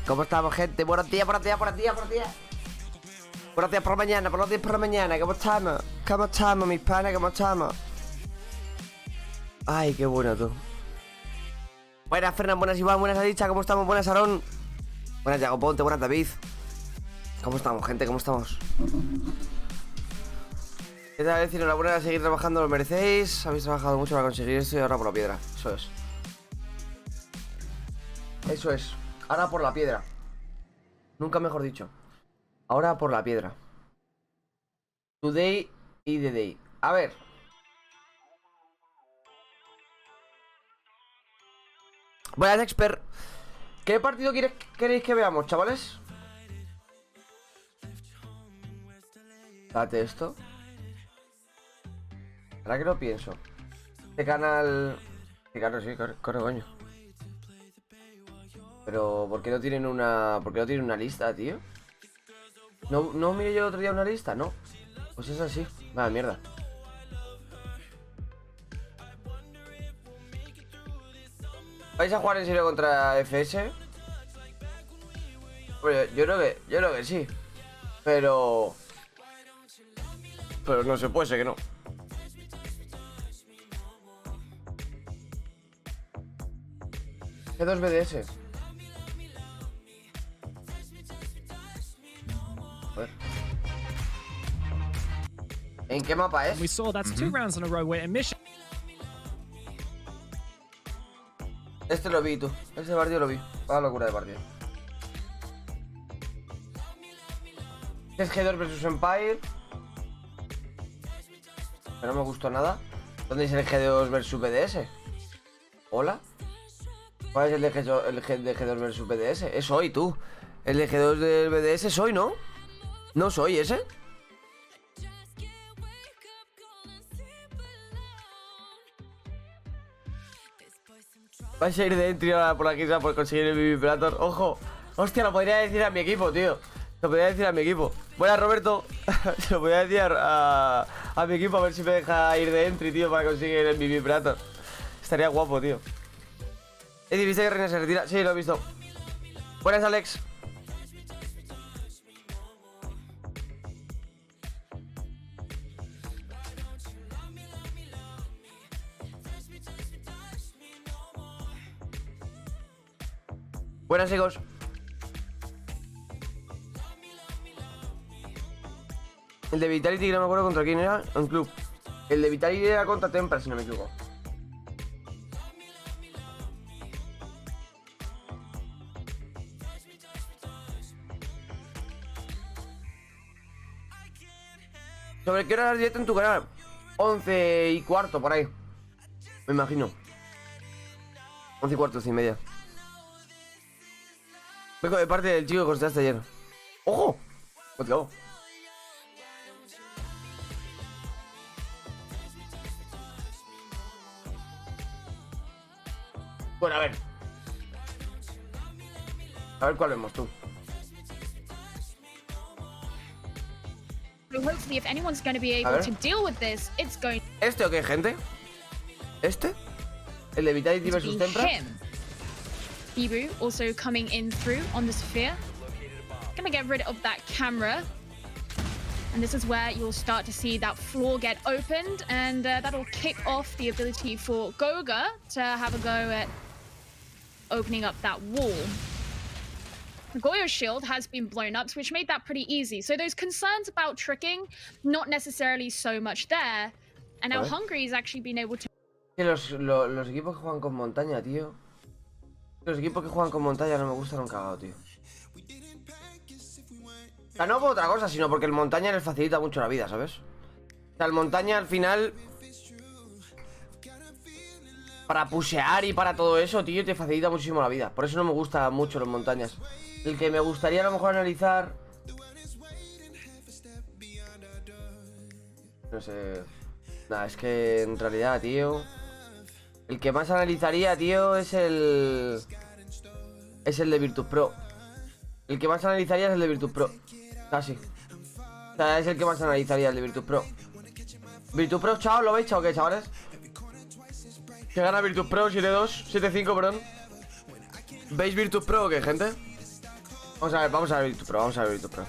¿Cómo estamos, gente? Buenos días, buenos días, buenos días, buenos días. Buenos días por la mañana, buenos días por la mañana. ¿Cómo estamos? ¿Cómo estamos, mis panas? ¿Cómo estamos? Ay, qué bueno, tú. Buenas, Fernan, buenas, Iván, buenas, Adicha. ¿Cómo estamos? Buenas, Aarón. Buenas, Yago Ponte, buenas, David. ¿Cómo estamos, gente? ¿Cómo estamos? ¿Qué tal? Decir enhorabuena a seguir trabajando, lo merecéis. Habéis trabajado mucho para conseguir esto y ahora por la piedra. Eso es. Eso es. Ahora por la piedra. Nunca mejor dicho. Ahora por la piedra. Today y the day. A ver. Buenas, expert. ¿Qué partido queréis que veamos, chavales? Date esto. Ahora que lo pienso. Este canal... Sí, claro, sí, corre, coño. Pero, ¿por qué no tienen una... ¿Por qué no tienen una lista, tío? ¿No miré yo el otro día una lista? No. Pues es así. Vaya mierda. ¿Vais a jugar en serio contra FS? Pues yo creo que sí. Pero no se puede ser que no. G2 BDS. A ver. ¿En qué mapa es? We saw that's 2 rounds in a row where emission. Este lo vi, tú. Este partido lo vi. Vaya locura de partido. Es G2 versus Empire. Que no me gustó nada. ¿Dónde es el G2 versus BDS? ¿Hola? ¿Cuál es el de G2 versus BDS? Es hoy, tú. El de G2 del BDS es hoy, ¿no? ¿No soy ese? Vais a ir de entry ahora por aquí por conseguir el vibrator. ¡Ojo! Hostia, lo podría decir a mi equipo, tío. Lo podría decir a mi equipo. Buenas, Roberto. Se lo podría decir a mi equipo a ver si me deja ir de entry, tío, para conseguir el vibrator. Estaría guapo, tío. ¿Viste que Reina se retira? Sí, lo he visto. Buenas, Alex. Buenas, chicos. El de Vitality, que no me acuerdo contra quién era, en club. El de Vitality era contra Tempra, si no me equivoco. ¿Sobre qué hora es directo en tu canal? 11:15, por ahí. Me imagino. 11:15, 11:30. Vengo de parte del chico que contaste ayer. ¡Ojo! Let's go. Bueno, a ver. A ver cuál vemos tú. Hopefully, if anyone's going to be able to deal with this, it's going ¿Este o qué, gente? ¿Este? ¿El de Vitality to versus be Tempra? him. Bibu also coming in through on the sphere. Gonna get rid of that camera. And this is where you'll start to see that floor get opened, and that'll kick off the ability for Goga to have a go at opening up that wall. Goyo's shield has been blown up, which made that pretty easy. So those concerns about tricking, not necessarily so much there. And now Hungry's actually been able to... Los equipos que juegan con montaña, tío. Los equipos que juegan con montaña no me gustan un cagado, tío. O sea, no por otra cosa, sino porque el montaña les facilita mucho la vida, ¿sabes? O sea, el montaña al final... Para pushear y para todo eso, tío, te facilita muchísimo la vida. Por eso no me gusta mucho los montañas. El que me gustaría a lo mejor analizar... No sé... Nada, es que en realidad, tío... El que más analizaría, tío, es el... Es el de Virtus Pro. El que más analizaría es el de Virtus Pro. Casi. O sea, es el que más analizaría, el de Virtus Pro. Virtus Pro, chao, ¿lo veis, chao, qué, chavales? Que gana Virtus Pro 7-2, 7-5, perdón. ¿Veis Virtus Pro o qué, gente? Vamos a ver Virtus Pro, vamos a ver Virtus Pro.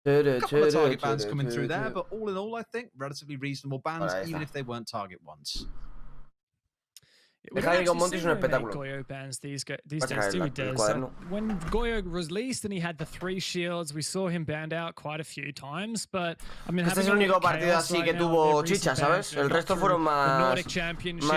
A couple of target bans coming through there, but all in all, I think relatively reasonable bans, even if they weren't target ones. We Dejar don't que con actually Monty see es un very many espectáculo. Goyo bans these days, dejar do we, el Des? cuaderno. When Goyo was released and he had the 3 shields, we saw him banned out quite a few times, but I mean, Este es el único partido así que tuvo chicha, ¿sabes? El resto fueron más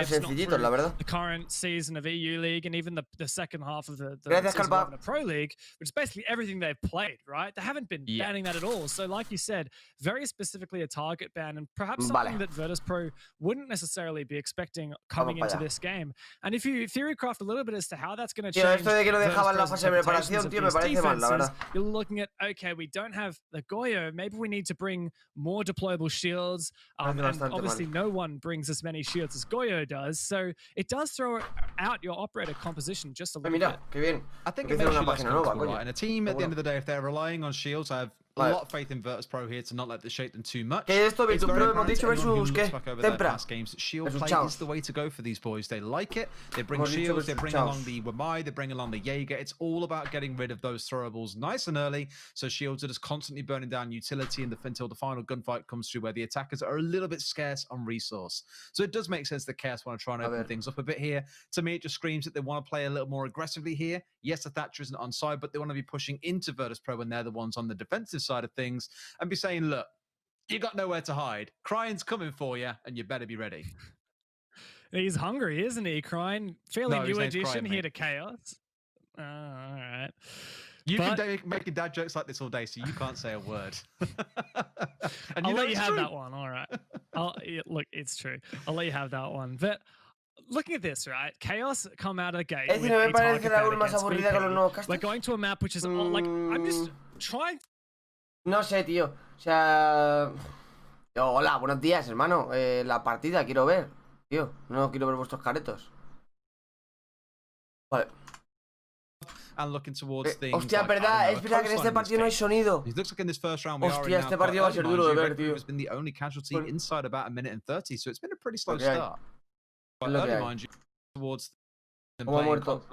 sencillitos, la verdad. The current season of EU League and even the second half of the Gracias, season Calpa. of the Pro League, which is basically everything they've played, right? They haven't been banning that at all. So like you said, very specifically a target ban and perhaps something that Virtus Pro wouldn't necessarily be expecting coming into this game. And if you theorycraft a little bit as to how that's going to change, esto de que lo dejaban la fase de preparación, tío, me parece mal, la verdad. you're looking at, okay, we don't have the Goyo, maybe we need to bring more deployable shields, and obviously no one brings as many shields as Goyo does, so it does throw out your operator composition just a little bit. Qué bien. I think it makes you less comfortable, right? And a team at the end of the day, if they're relying on shields, I have a lot of faith in Virtus Pro here to not let this shake them too much. ¿Qué es esto? Virtus Pro hemos dicho versus qué? Tempra. Shield play is the way to go for these boys. They like it. They bring shields. They bring along the Wamai. They bring along the Jaeger. It's all about getting rid of those throwables nice and early. So shields are just constantly burning down utility until the final gunfight comes through, where the attackers are a little bit scarce on resource. So it does make sense that Chaos want to try and open things up a bit here. To me, it just screams that they want to play a little more aggressively here. Yes, the Thatcher isn't on side, but they want to be pushing into Virtus Pro when they're the ones on the defensive side of things, and be saying, look, you got nowhere to hide. Crying's coming for you, and you better be ready. He's hungry, isn't he, Crying? Fairly new addition Crying, here to Chaos. All right. You've been making dad jokes like this all day, so you can't say a word. And I'll let you have that one. All right. Look, it's true. I'll let you have that one. But looking at this, right? Chaos come out of the gate. Es decir, me parece la más aburrida con los nuevos casters. We're going to a map which is like, I'm just trying. No sé, tío. O sea... Hola, buenos días, hermano. La partida, quiero ver. Tío, no quiero ver vuestros caretos. Vale. Hostia, es verdad que en este partido no hay sonido. Hostia, este partido va a ser duro de ver, tío. ¿Cómo ha muerto?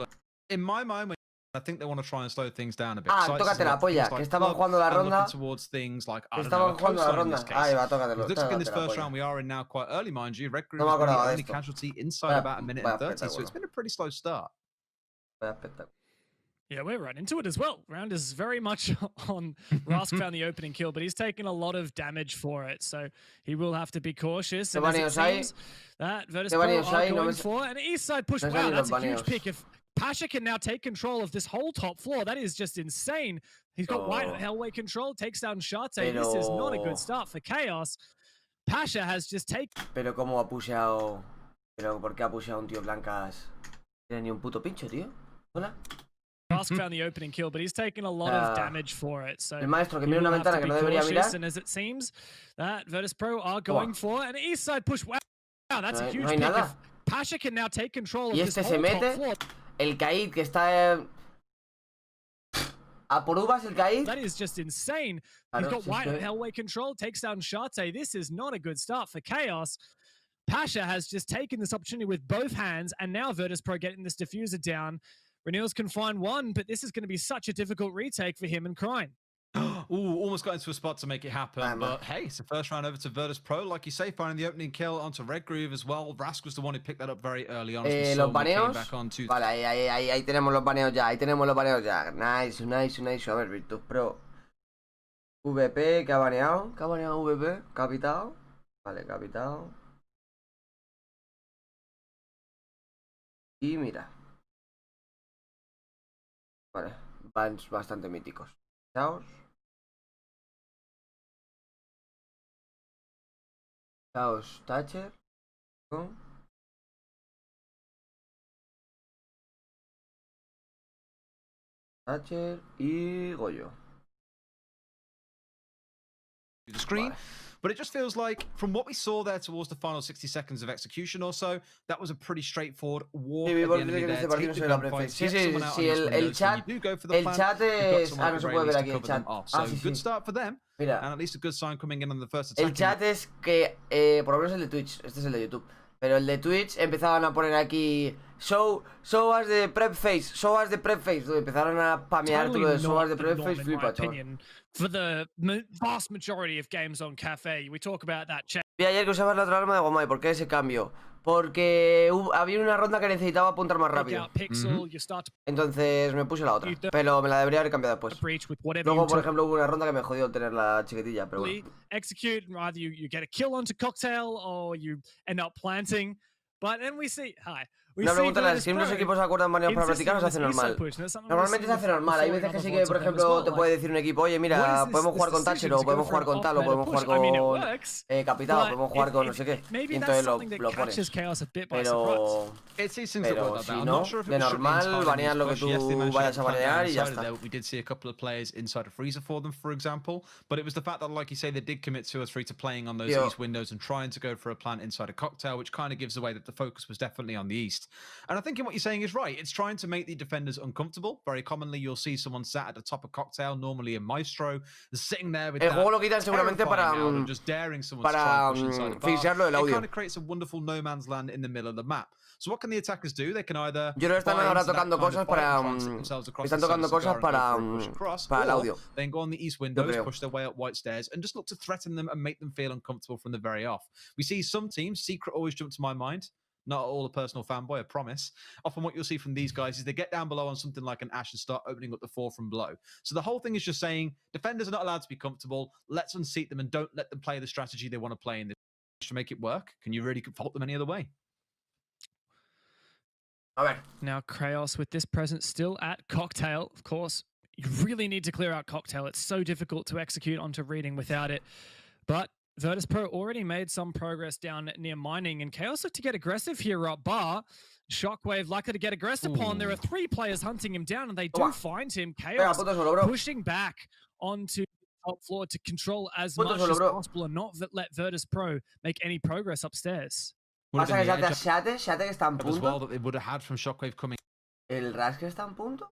I think they want to try and slow things down a bit. Tócate la polla, que estaban jugando la ronda. Estaban jugando la ronda. Ahí va, tócatelo. Looks like in this first round we are in now quite early, mind you. Red Group No me has been the acordaba de only esto. casualty inside about a minute and 30, so it's been a pretty slow start. Yeah, we're right into it as well. Round is very much on Rask found the opening kill, but he's taken a lot of damage for it, so he will have to be cautious. And as it seems, that Virtus Pro are going for an east side push. Wow, that's a huge pick. If Pasha can now take control of this whole top floor, that is just insane. He's got white hellway control, takes down Shate. This is not a good start for Chaos. Pasha has just taken... Pero cómo ha pusheado... Pero ¿por qué ha pusheado un tío blancas? No tiene ni un puto pincho, tío. Hola. Rask found the opening kill, but he's taken a lot of damage for it. So el maestro que mira una ventana que no debería mirar. And as it seems, that Virtus Pro are going for an east side push. Wow, that's a huge pick. If Pasha can now take control of this whole top floor. El Caid que está a por uvas, el Caid. That is just insane. He's got white hellway control, takes down Shate. This is not a good start for Chaos. Pasha has just taken this opportunity with both hands, and now Virtus Pro getting this diffuser down. Renils can find one, but this is going to be such a difficult retake for him and Crine. Ooh, almost got into a spot to make it happen, but hey, it's the first round over to Virtus Pro. Like you say, finding the opening kill onto Red Groove as well. Rask was the one who picked that up very early on. Los baneos. Vale, ahí tenemos los baneos ya. Ahí tenemos los baneos ya. Nice. A ver, Virtus Pro. VP, que ha baneado. ¿Qué ha baneado VP? Capitado. Vale, capitado. Y mira. Vale, bans bastante míticos. Chaos. Chaos Thatcher. Thatcher y Goyo. the screen. But it just feels like, from what we saw there towards the final 60 seconds of execution or so, that was a pretty straightforward walk at the enemy there. Take the gunfights, get someone out on these windows. When you do go for the plan, you've got someone at the very least to cover them off. So good start for them, and at least a good sign coming in on the first attack. El chat es que, por lo menos el de Twitch, este es el de YouTube, pero el de Twitch empezaban a poner aquí show us the prep face, show us the prep face, empezaron a pamear todo de show us the prep face, flipa, chaval. For the vast majority of games on Cafe, we talk about that chat. Vi ayer que usabas la otra arma de Gomai, ¿por qué ese cambio? Porque había una ronda que necesitaba apuntar más rápido. Entonces me puse la otra, pero me la debería haber cambiado después. Luego, por ejemplo, hubo una ronda que me jodió tener la chiquitilla, pero bueno. Execute, either you get a kill onto Cocktail or you end up planting. But then we see, Una pregunta, si unos equipos acuerdan maneras para practicar, se hace normal. Normalmente se hace normal. Hay veces que sí que, por ejemplo, te puede decir un equipo, oye, mira, podemos jugar con Thatcher, o podemos jugar con tal, o podemos jugar con Capitán, o podemos jugar con no sé qué. Y entonces lo pones. Pero si no, de normal, baneas lo que tú vayas a banear y ya está. We did see a couple of players inside a freezer for them, for example. But it was the fact that, like you say, they did commit 2 or 3 to playing on those east windows and trying to go for a plant inside a Cocktail, which kind of gives away that the focus was definitely on the east. And I think what you're saying is right. It's trying to make the defenders uncomfortable. Very commonly, you'll see someone sat at the top of Cocktail, normally a Maestro, sitting there with el juego lo quitan seguramente para just daring someone to try and push inside the bar. Del audio. It kind of creates a wonderful no man's land in the middle of the map. So what can the attackers do? They can either yo creo que están ahora tocando cosas para el audio. Then go on the east windows, push their way up white stairs, and just look to threaten them and make them feel uncomfortable from the very off. We see some teams, Secret always jump to my mind. Not all a personal fanboy, I promise. Often what you'll see from these guys is they get down below on something like an Ash and start opening up the floor from below. So the whole thing is just saying, defenders are not allowed to be comfortable. Let's unseat them and don't let them play the strategy they want to play in this to make it work. Can you really fault them any other way? All right. Now, Kraos with this presence still at Cocktail, of course. You really need to clear out Cocktail. It's so difficult to execute onto reading without it. But Virtus.pro already made some progress down near mining, and Chaos looked to get aggressive here up bar. Shockwave likely to get aggressed upon. There are 3 players hunting him down, and they do find him. Chaos pushing back onto the top floor to control as much as possible and not let Virtus.pro make any progress upstairs. Pasa que Scythe que está en punto. As well that they would have had from Shockwave coming. El Rask que está en punto.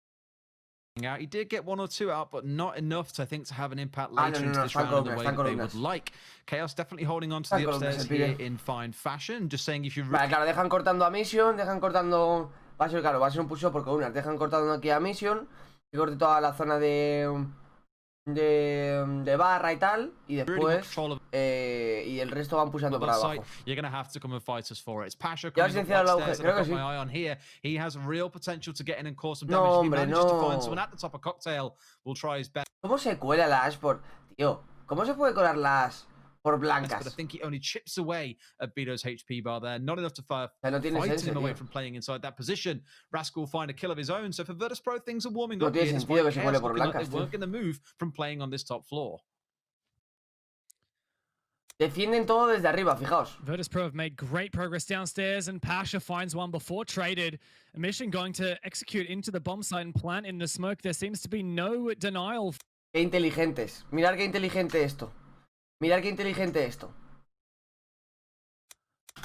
Out. He did get 1 or 2 out, but not enough to, I think, to have an impact later into this round in the way that they would like. Chaos definitely holding on to the upstairs here in fine fashion. Just saying if you... Vale, claro, dejan cortando a Mission, dejan cortando... Va a ser, claro, va a ser un push por columnas. Dejan cortando aquí a Mission, que corte toda la zona de barra y tal, y después y el resto van pushando para abajo. You're going to have to come and fight us for it. It's Pasha coming up upstairs, creo que sí. My eye on here. He has real potential to get in and cause some damage. He manages to find someone at the top of Cocktail. Will try his best. ¿Cómo se cuela la Ash por... Tío, ¿cómo se puede colar la Ash por blancas? But I think he only chips away at Bito's HP bar there. Not enough to fight him away from playing inside that position. Rascal will find a kill of his own. So for Virtus.pro, things are warming up. No tiene sentido que se cuele por blancas. They weren't going to move from playing on this top floor. Defienden todo desde arriba, fijaos. Virtus.pro have made great progress downstairs, and Pasha finds one before traded. A mission going to execute into the bomb site and plant in the smoke. There seems to be no denial. Qué inteligentes. Mirad qué inteligente esto. Mirad qué inteligente esto.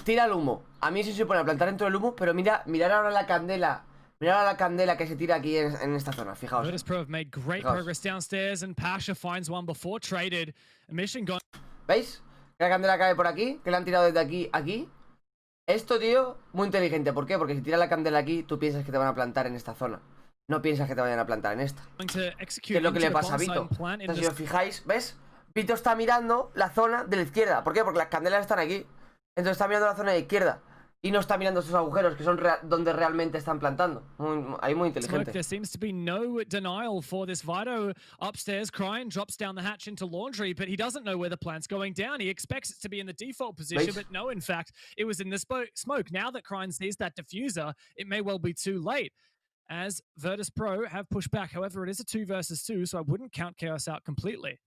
Tira el humo. A mí sí se pone a plantar dentro del humo, pero mirad ahora la candela. Mirad ahora la candela que se tira aquí en esta zona, fijaos. Virtus.pro have made great progress downstairs, and Pasha finds one before traded. A mission going... ¿Veis? Que la candela cae por aquí, que la han tirado desde aquí a aquí. Esto, tío, muy inteligente. ¿Por qué? Porque si tiras la candela aquí, tú piensas que te van a plantar en esta zona. No piensas que te vayan a plantar en esta. ¿Qué es lo que le pasa a Vito? Entonces, si os fijáis, ¿ves? Vito está mirando la zona de la izquierda. ¿Por qué? Porque las candelas están aquí. Entonces está mirando la zona de la izquierda. Y no está mirando esos agujeros que son donde realmente están plantando. Ahí muy inteligente. There seems to be no denial for this Vito upstairs. Cryin drops down the hatch into laundry, but he doesn't know where the plant's going down. He expects it to be in the default position, but no, in fact, it was in the smoke. Now that Cryin sees that diffuser, it may well be too late, as Virtus.pro have pushed back. However, it is a 2 versus 2, so I wouldn't count Chaos out completely.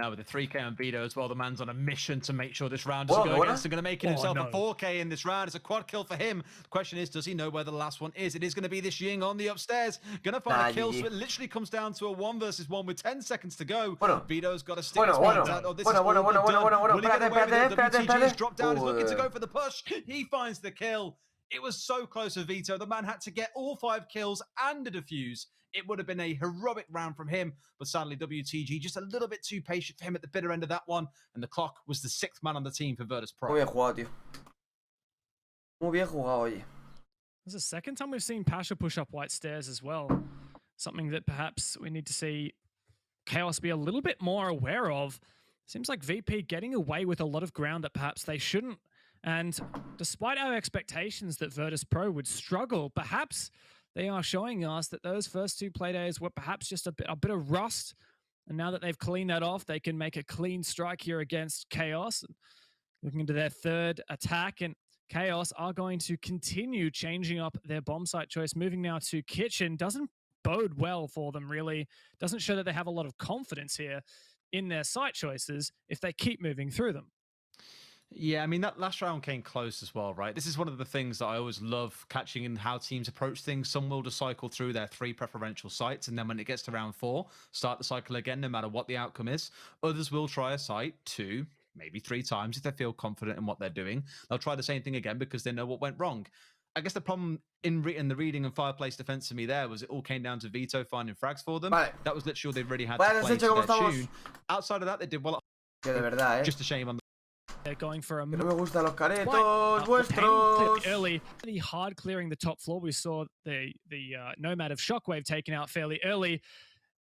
Now with the 3K on Vito as well, the man's on a mission to make sure this round doesn't go against him. Going to make it himself a 4K in this round. It's a quad kill for him. The question is, does he know where the last one is? It is going to be this Ying on the upstairs. Going to find a kill, so it literally comes down to a 1 versus 1 with 10 seconds to go. Vito's got to stick his hands out. Oh, this is all but done. Will he get away with it? WTG's dropped down. He's looking to go for the push. He finds the kill. It was so close for Vito. The man had to get all 5 kills and a defuse. It would have been a heroic round from him, but sadly WTG just a little bit too patient for him at the bitter end of that one, and the clock was the 6th man on the team for Virtus Pro. Muy bien jugado, tío. Muy bien jugado, oye. This is the second time we've seen Pasha push up white stairs as well. Something that perhaps we need to see Chaos be a little bit more aware of. Seems like VP getting away with a lot of ground that perhaps they shouldn't. And despite our expectations that Virtus Pro would struggle, perhaps they are showing us that those first 2 play days were perhaps just a bit of rust. And now that they've cleaned that off, they can make a clean strike here against Chaos. Looking into their 3rd attack, and Chaos are going to continue changing up their bomb site choice. Moving now to Kitchen doesn't bode well for them, really. Doesn't show that they have a lot of confidence here in their site choices if they keep moving through them. Yeah, I mean, that last round came close as well, right? This is one of the things that I always love catching in how teams approach things. Some will just cycle through their 3 preferential sites, and then when it gets to round 4, start the cycle again, no matter what the outcome is. Others will try a site 2, maybe 3 times if they feel confident in what they're doing. They'll try the same thing again because they know what went wrong. I guess the problem in the reading and fireplace defense for me there was it all came down to Vito finding frags for them. That was literally all they really had to play to their tune. Outside of that, they did well. Que de verdad, just a shame on the they're going for a no me gustan los caretos vuestros. Early, pretty hard clearing the top floor. We saw the Nomad of Shockwave taken out fairly early.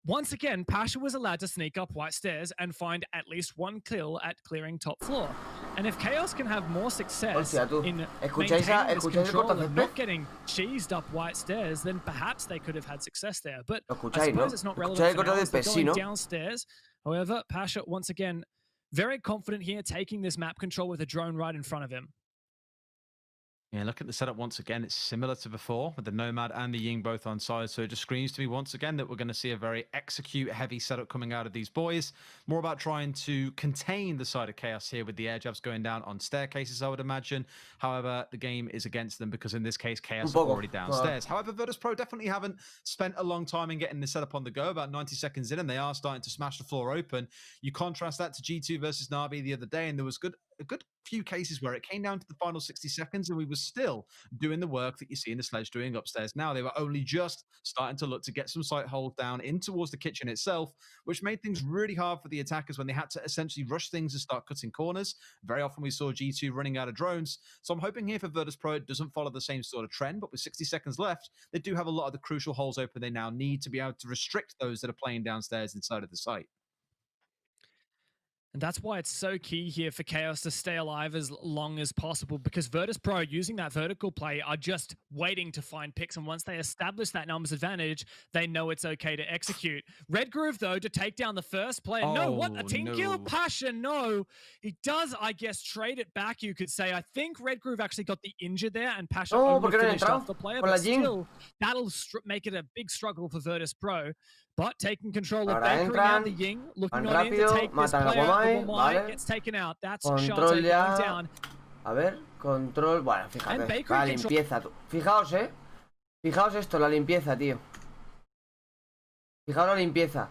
Once again, Pasha was allowed to sneak up white stairs and find at least 1 kill at clearing top floor. And if Chaos can have more success in maintaining this control and not getting cheesed up white stairs, then perhaps they could have had success there. But I suppose it's not relevant for now, they're going downstairs. However, Pasha, once again, very confident here, taking this map control with a drone right in front of him. Yeah, look at the setup once again. It's similar to before with the Nomad and the Ying both on side. So it just screams to me once again that we're going to see a very execute-heavy setup coming out of these boys. More about trying to contain the side of Chaos here with the air jabs going down on staircases, I would imagine. However, the game is against them because in this case, Chaos are already downstairs. However, Virtus Pro definitely haven't spent a long time in getting the setup on the go, about 90 seconds in, and they are starting to smash the floor open. You contrast that to G2 versus Na'Vi the other day, and there was a good few cases where it came down to the final 60 seconds and we were still doing the work that you see in the Sledge doing upstairs. Now they were only just starting to look to get some sight holes down in towards the kitchen itself, which made things really hard for the attackers when they had to essentially rush things and start cutting corners. Very often we saw G2 running out of drones. So I'm hoping here for Virtus Pro it doesn't follow the same sort of trend, but with 60 seconds left, they do have a lot of the crucial holes open they now need to be able to restrict those that are playing downstairs inside of the site. And that's why it's so key here for Chaos to stay alive as long as possible, because Virtus Pro, using that vertical play, are just waiting to find picks. And once they establish that numbers advantage, they know it's okay to execute. Red Groove, though, to take down the first player. No, what? A team kill? Pasha, no. He does, I guess, trade it back, you could say. I think Red Groove actually got the injured there, and Pasha only finished off the player. But still, that'll make it a big struggle for Virtus Pro. But taking control of Bakery now, the Ying, looking on in to take this player. Wamai gets taken out. That's Scythe going down. A ver, control. Bueno, fíjate. La limpieza. Fijaos, Fijaos esto, la limpieza, tío. Fijaos la limpieza.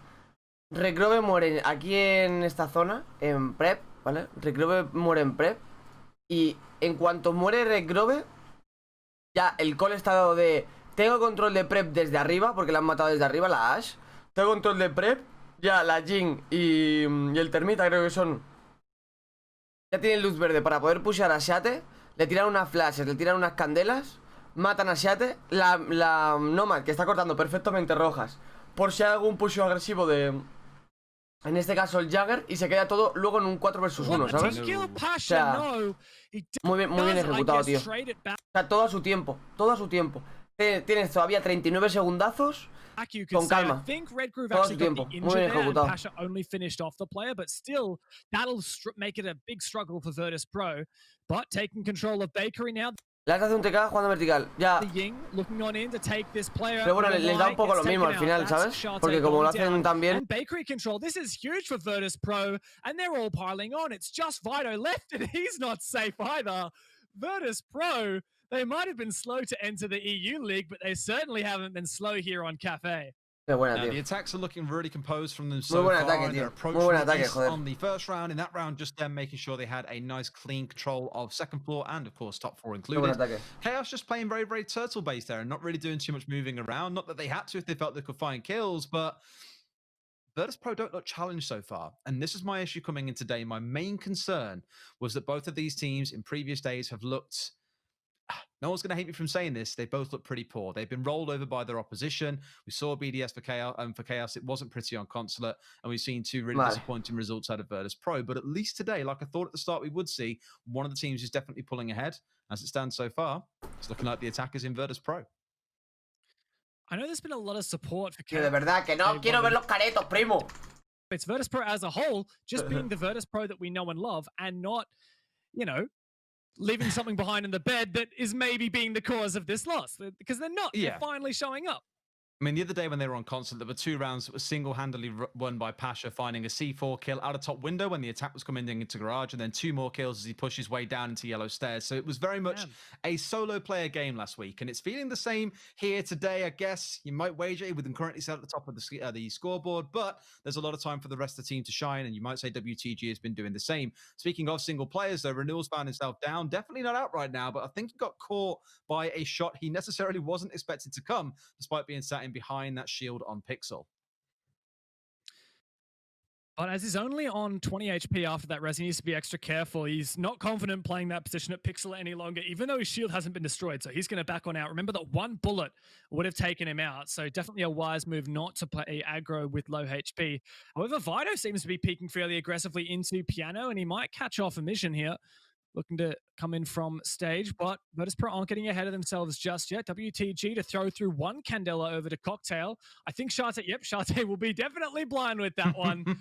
Recrove muere aquí en esta zona, en prep, ¿vale? Recrove muere en prep. Y en cuanto muere Recrove, ya el call está dado de... Tengo control de prep desde arriba, porque la han matado desde arriba, la Ash. Tengo control de prep. Ya la Jing y el Termita creo que son... Ya tienen luz verde para poder pushear a Scythe. Le tiran unas flashes, le tiran unas candelas. Matan a Scythe. La Nomad, que está cortando perfectamente rojas, por si hay algún pusheo agresivo de... En este caso el Jagger. Y se queda todo luego en un 4 vs 1, ¿sabes? O sea, muy bien ejecutado, tío. O sea, todo a su tiempo. Todo a su tiempo. Tienes todavía 39 segundazos. Con calma. Todo su tiempo. Muy bien ejecutado. Pasha only finished off the player, but still, that'll make it a big struggle for Virtus Pro. But taking control of Bakery now. Le hace un TK jugando vertical. Ya. Pero bueno, les da un poco lo mismo al final, ¿sabes? Porque como lo hacen tan bien. Bakery control. This is huge for Virtus Pro, and they're all piling on. It's just Vito left, and he's not safe either. Virtus Pro, they might have been slow to enter the EU League, but they certainly haven't been slow here on Cafe. The attacks are looking really composed from them so far. They're approaching on the first round. In that round, just them making sure they had a nice clean control of second floor and, of course, top four included. Chaos just playing very, very turtle-based there and not really doing too much moving around. Not that they had to if they felt they could find kills, but Virtus Pro don't look challenged so far. And this is my issue coming in today. My main concern was that both of these teams in previous days have looked... No one's going to hate me from saying this. They both look pretty poor. They've been rolled over by their opposition. We saw BDS for Chaos. It wasn't pretty on Consulate. And we've seen two really disappointing results out of Virtus Pro. But at least today, like I thought at the start we would see, one of the teams is definitely pulling ahead. As it stands so far, it's looking like the attackers in Virtus Pro. I know there's been a lot of support for Chaos. De verdad que no quiero ver los caretos, primo. It's Virtus Pro as a whole, just being the Virtus Pro that we know and love, and not, you know, leaving something behind in the bed that is maybe being the cause of this loss, because they're not. They're finally showing up. I mean, the other day when they were on Constant, there were 2 rounds that were single-handedly won by Pasha, finding a C4 kill out of top window when the attack was coming into garage, and then 2 more kills as he pushed his way down into yellow stairs. So it was very much a solo player game last week, and it's feeling the same here today, I guess. You might wager with them currently set at the top of the scoreboard, but there's a lot of time for the rest of the team to shine, and you might say WTG has been doing the same. Speaking of single players, though, Renewal's found himself down. Definitely not out right now, but I think he got caught by a shot he necessarily wasn't expected to come, despite being sat in behind that shield on Pixel. But as he's only on 20 HP after that res, he needs to be extra careful. He's not confident playing that position at Pixel any longer, even though his shield hasn't been destroyed. So he's going to back on out. Remember that 1 bullet would have taken him out. So definitely a wise move not to play aggro with low HP. However, Vito seems to be peeking fairly aggressively into Piano, and he might catch off a mission here. Looking to come in from stage, but Virtus Pro aren't getting ahead of themselves just yet. WTG to throw through 1 Candela over to Cocktail. I think Scythe will be definitely blind with that one.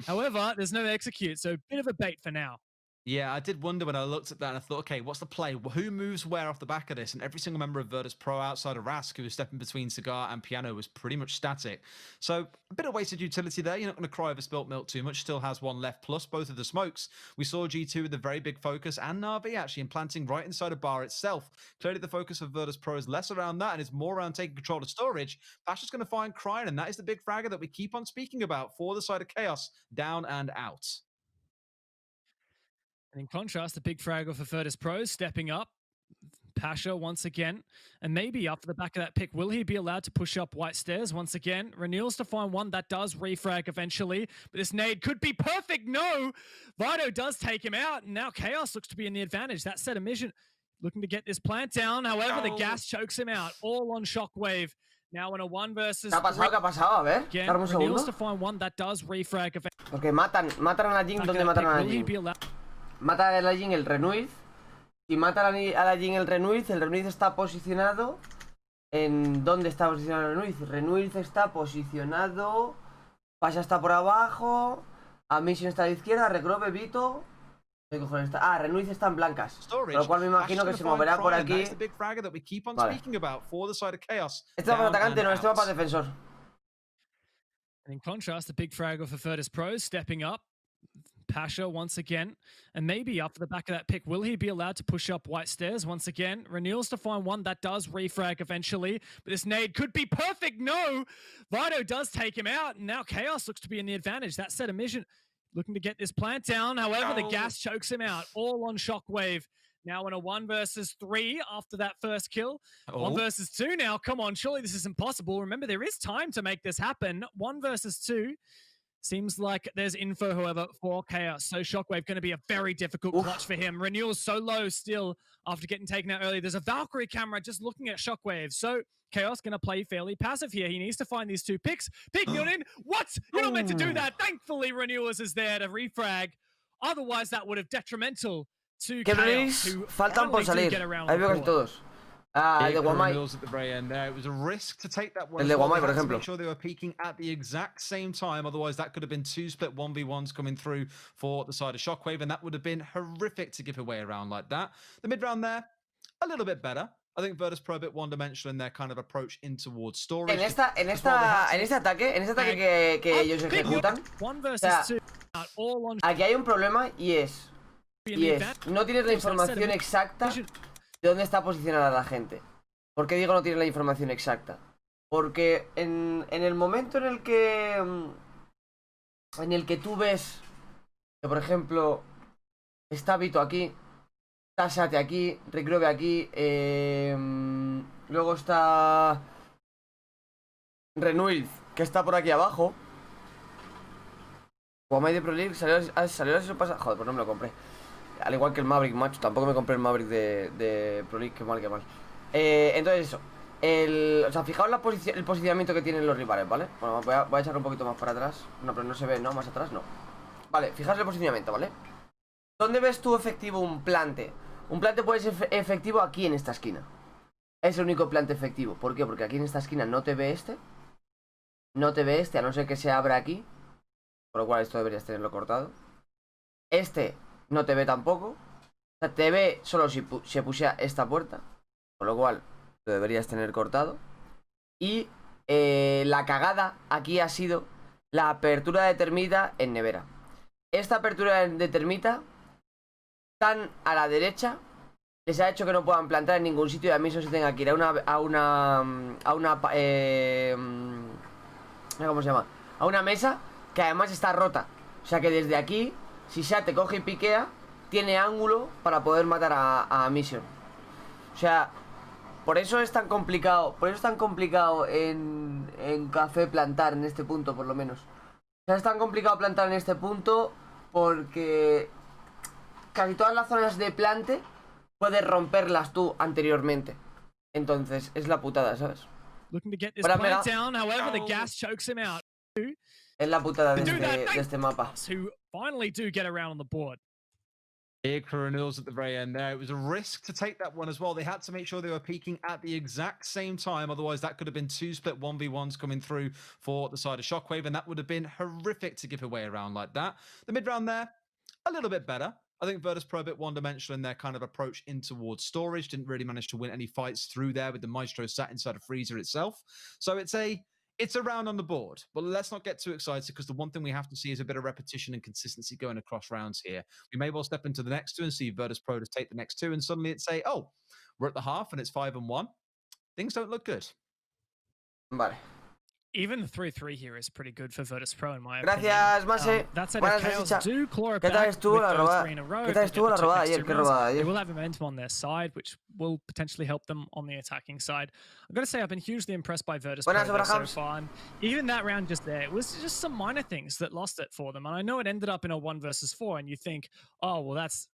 However, there's no execute, so bit of a bait for now. Yeah, I did wonder when I looked at that and I thought, okay, what's the play? Who moves where off the back of this? And every single member of Virtus Pro outside of Rask, who was stepping between Cigar and Piano, was pretty much static. So a bit of wasted utility there. You're not going to cry over spilt milk too much. Still has 1 left, plus both of the smokes. We saw G2 with a very big focus, and Na'Vi actually implanting right inside of bar itself. Clearly the focus of Virtus Pro is less around that and is more around taking control of storage. Pasha's going to find Crying, and that is the big fragger that we keep on speaking about for the side of Chaos, down and out. And in contrast, the big fragger for Virtus Pro stepping up. Pasha once again, and maybe after the back of that pick, will he be allowed to push up white stairs once again? Renewals to find 1 that does refrag eventually, but this nade could be perfect. No, Vito does take him out, and now Chaos looks to be in the advantage. That set a mission, looking to get this plant down. However, the gas chokes him out, all on Shockwave. Now in a 1 versus 3. ¿Qué ha pasado? A ver, again, dame un segundo. To find 1 that does refrag eventually. Porque matan a la Jing. ¿Dónde matan a la Jing? Mata a la Jing el Renuiz. Si mata a la Jing el Renuiz está posicionado en... ¿Dónde está posicionado el Renuiz? Renuiz está posicionado... Pasha está por abajo... Mission está a la izquierda, Recrobe, Vito... ¿Qué cojones está? Ah, Renuiz está en blancas. Por lo cual me imagino que se moverá por aquí. Vale. Este va para atacante, no, este va para defensor. And in contrast, the big fragger for Virtus Pro stepping up. Pasha once again, and maybe after the back of that pick, will he be allowed to push up white stairs once again? Renewals to find 1 that does refrag eventually, but this nade could be perfect. No, Vito does take him out, and now Chaos looks to be in the advantage. That set a mission, looking to get this plant down. However, the gas chokes him out, all on Shockwave. Now in a 1 versus 3 after that first kill. 1 versus 2 now. Come on, surely this isn't possible. Remember, there is time to make this happen. 1 versus 2. Seems like there's info, however, for Chaos. So Shockwave going to be a very difficult clutch for him. Renewal's so low still after getting taken out early. There's a Valkyrie camera just looking at Shockwave. So Chaos going to play fairly passive here. He needs to find these 2 picks. Peeking on in. What? You're not meant to do that. Thankfully, Renewals is there to refrag. Otherwise, that would have detrimental to Chaos, who faltan por salir. Ahí veo casi todos. El de Guamai. It was a risk to take that one. El de Guamai, por ejemplo. Make sure they were peaking at the exact same time. Otherwise, that could have been 2 split 1v1s coming through for the side of Shockwave, and that would have been horrific to give away around like that. The mid round there, a little bit better. I think Virtus Pro a bit one-dimensional in their kind of approach in towards storage. En este ataque que ellos ejecutan, o sea, aquí hay un problema y es no tienes la información exacta de dónde está posicionada la gente. ¿Por qué digo no tienes la información exacta? Porque en el momento en el que tú ves que, por ejemplo, está Vito aquí, está Scythe aquí, Recrove aquí, luego está Renuil, que está por aquí abajo. Omen de Pro League salió así pasa. Joder, pues no me lo compré. Al igual que el Maverick, macho. Tampoco me compré el Maverick de Pro League, qué mal, qué mal. Entonces eso. O sea, fijaos el posicionamiento que tienen los rivales, ¿vale? Bueno, voy a echar un poquito más para atrás. No, pero no se ve, ¿no? Más atrás, no. Vale, fijaos el posicionamiento, ¿vale? ¿Dónde ves tú efectivo un plante? Un plante puede ser efectivo aquí en esta esquina. Es el único plante efectivo. ¿Por qué? Porque aquí en esta esquina no te ve este. No te ve este, a no ser que se abra aquí. Por lo cual esto deberías tenerlo cortado. Este no te ve tampoco. O sea, te ve solo si se pusiera esta puerta. Con lo cual lo deberías tener cortado. Y la cagada aquí ha sido la apertura de termita en nevera. Esta apertura de termita tan a la derecha les ha hecho que no puedan plantar en ningún sitio y a mí eso se tenga que ir a una ¿cómo se llama? A una mesa que además está rota. O sea que desde aquí, si ya te coge y piquea, tiene ángulo para poder matar a Mission. O sea, por eso es tan complicado. Por eso es tan complicado en Café plantar en este punto, por lo menos. O sea, es tan complicado plantar en este punto porque casi todas las zonas de plante puedes romperlas tú anteriormente. Entonces, es la putada, ¿sabes? Es la putada de este mapa. Big for renewals at the very end there. It was a risk to take that one as well. They had to make sure they were peaking at the exact same time. Otherwise, that could have been two split 1v1s coming through for the side of Shockwave, and that would have been horrific to give away around like that. The mid round there, a little bit better. I think Virtus Pro a bit one-dimensional in their kind of approach in towards storage. Didn't really manage to win any fights through there with the Maestro sat inside a freezer itself. So it's a round on the board, but let's not get too excited because the one thing we have to see is a bit of repetition and consistency going across rounds here. We may well step into the next two and see Virtus Pro to take the next two, and suddenly it's say, oh, we're at the half and it's 5-1. Things don't look good. Vale. Even the 3-3 here is pretty good for Virtus Pro in my opinion. Gracias, Mase. Buenas noches. ¿Qué tal estuvo la robada? ¿Qué tal estuvo la robada ayer? ¿Qué robada ayer? They will have momentum on their side, which will potentially help them on the attacking side. I've got to say, I've been hugely impressed by Virtus Pro so far. And even that round just there, it was just some minor things that lost it for them. And I know it ended up in a 1 versus 4, and you think, oh, well, that's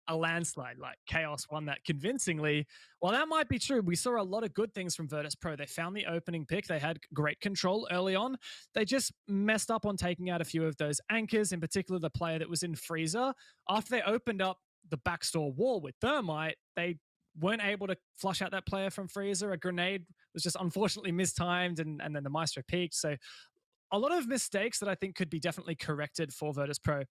a landslide, like Chaos won that convincingly. Well, that might be true. We saw a lot of good things from Virtus Pro. They found the opening pick. They had great control early on. They just messed up on taking out a few of those anchors, in particular the player that was in freezer. After they opened up the backstore wall with Thermite, they weren't able to flush out that player from freezer. A grenade was just unfortunately mistimed, and then the Maestro peaked. So a lot of mistakes that I think could be definitely corrected for Virtus Pro.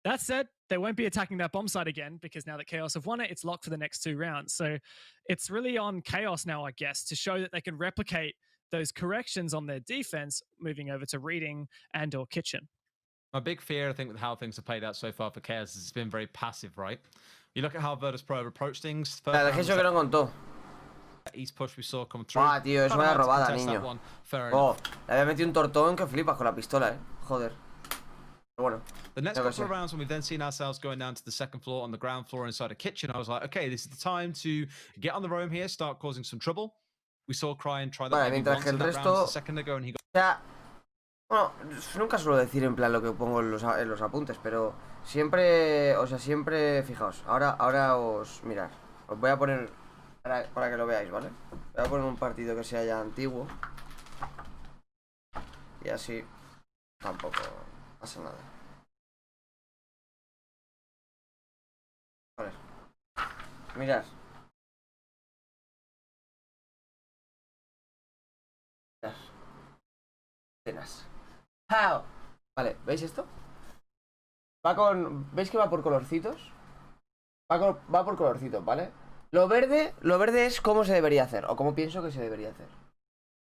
That said, they won't be attacking that bomb site again because now that Chaos have won it, it's locked for the next 2 rounds. So it's really on Chaos now, I guess, to show that they can replicate those corrections on their defense, moving over to Reading and or Kitchen. My big fear, I think, with how things have played out so far for Chaos is it's been very passive, right? You look at how Virtus Pro have approached things. East push we saw come through. Ah, tío, es una robada, niño. Oh, le había metido un tortón que flipas con la pistola, Joder. Bueno, the next couple of rounds when we've then seen ourselves going down to the second floor on the ground floor inside a kitchen, I was like, okay, this is the time to get on the roam here, start causing some trouble. We saw Cry and try that vale, mientras que el resto, a second ago and he got... O sea, bueno, nunca suelo decir en plan lo que pongo en los apuntes, pero siempre, o sea, siempre, fijaos, ahora os, mirad, os voy a poner para que lo veáis, ¿vale? Voy a poner un partido que sea ya antiguo y así tampoco pasa nada. Vale. Mirad. Cenas. ¡How! Vale, ¿veis esto? ¿Veis que va por colorcitos? Va por colorcitos, ¿vale? Lo verde es cómo se debería hacer, o cómo pienso que se debería hacer.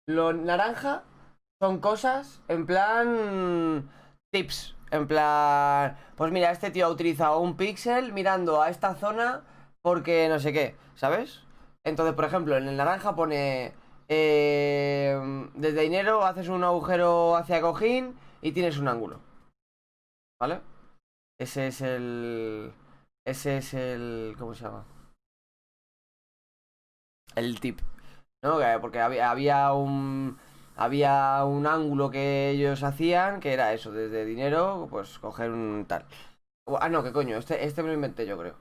Lo naranja son cosas, en plan... tips, en plan... Pues mira, este tío ha utilizado un píxel mirando a esta zona porque no sé qué, ¿sabes? Entonces, por ejemplo, en el naranja pone... desde dinero haces un agujero hacia cojín y tienes un ángulo, ¿vale? Ese es el... ¿cómo se llama? El tip, ¿no? Porque había un ángulo que ellos hacían que era eso, desde dinero, pues coger un tal. Ah, no, qué coño, este me lo inventé yo, creo.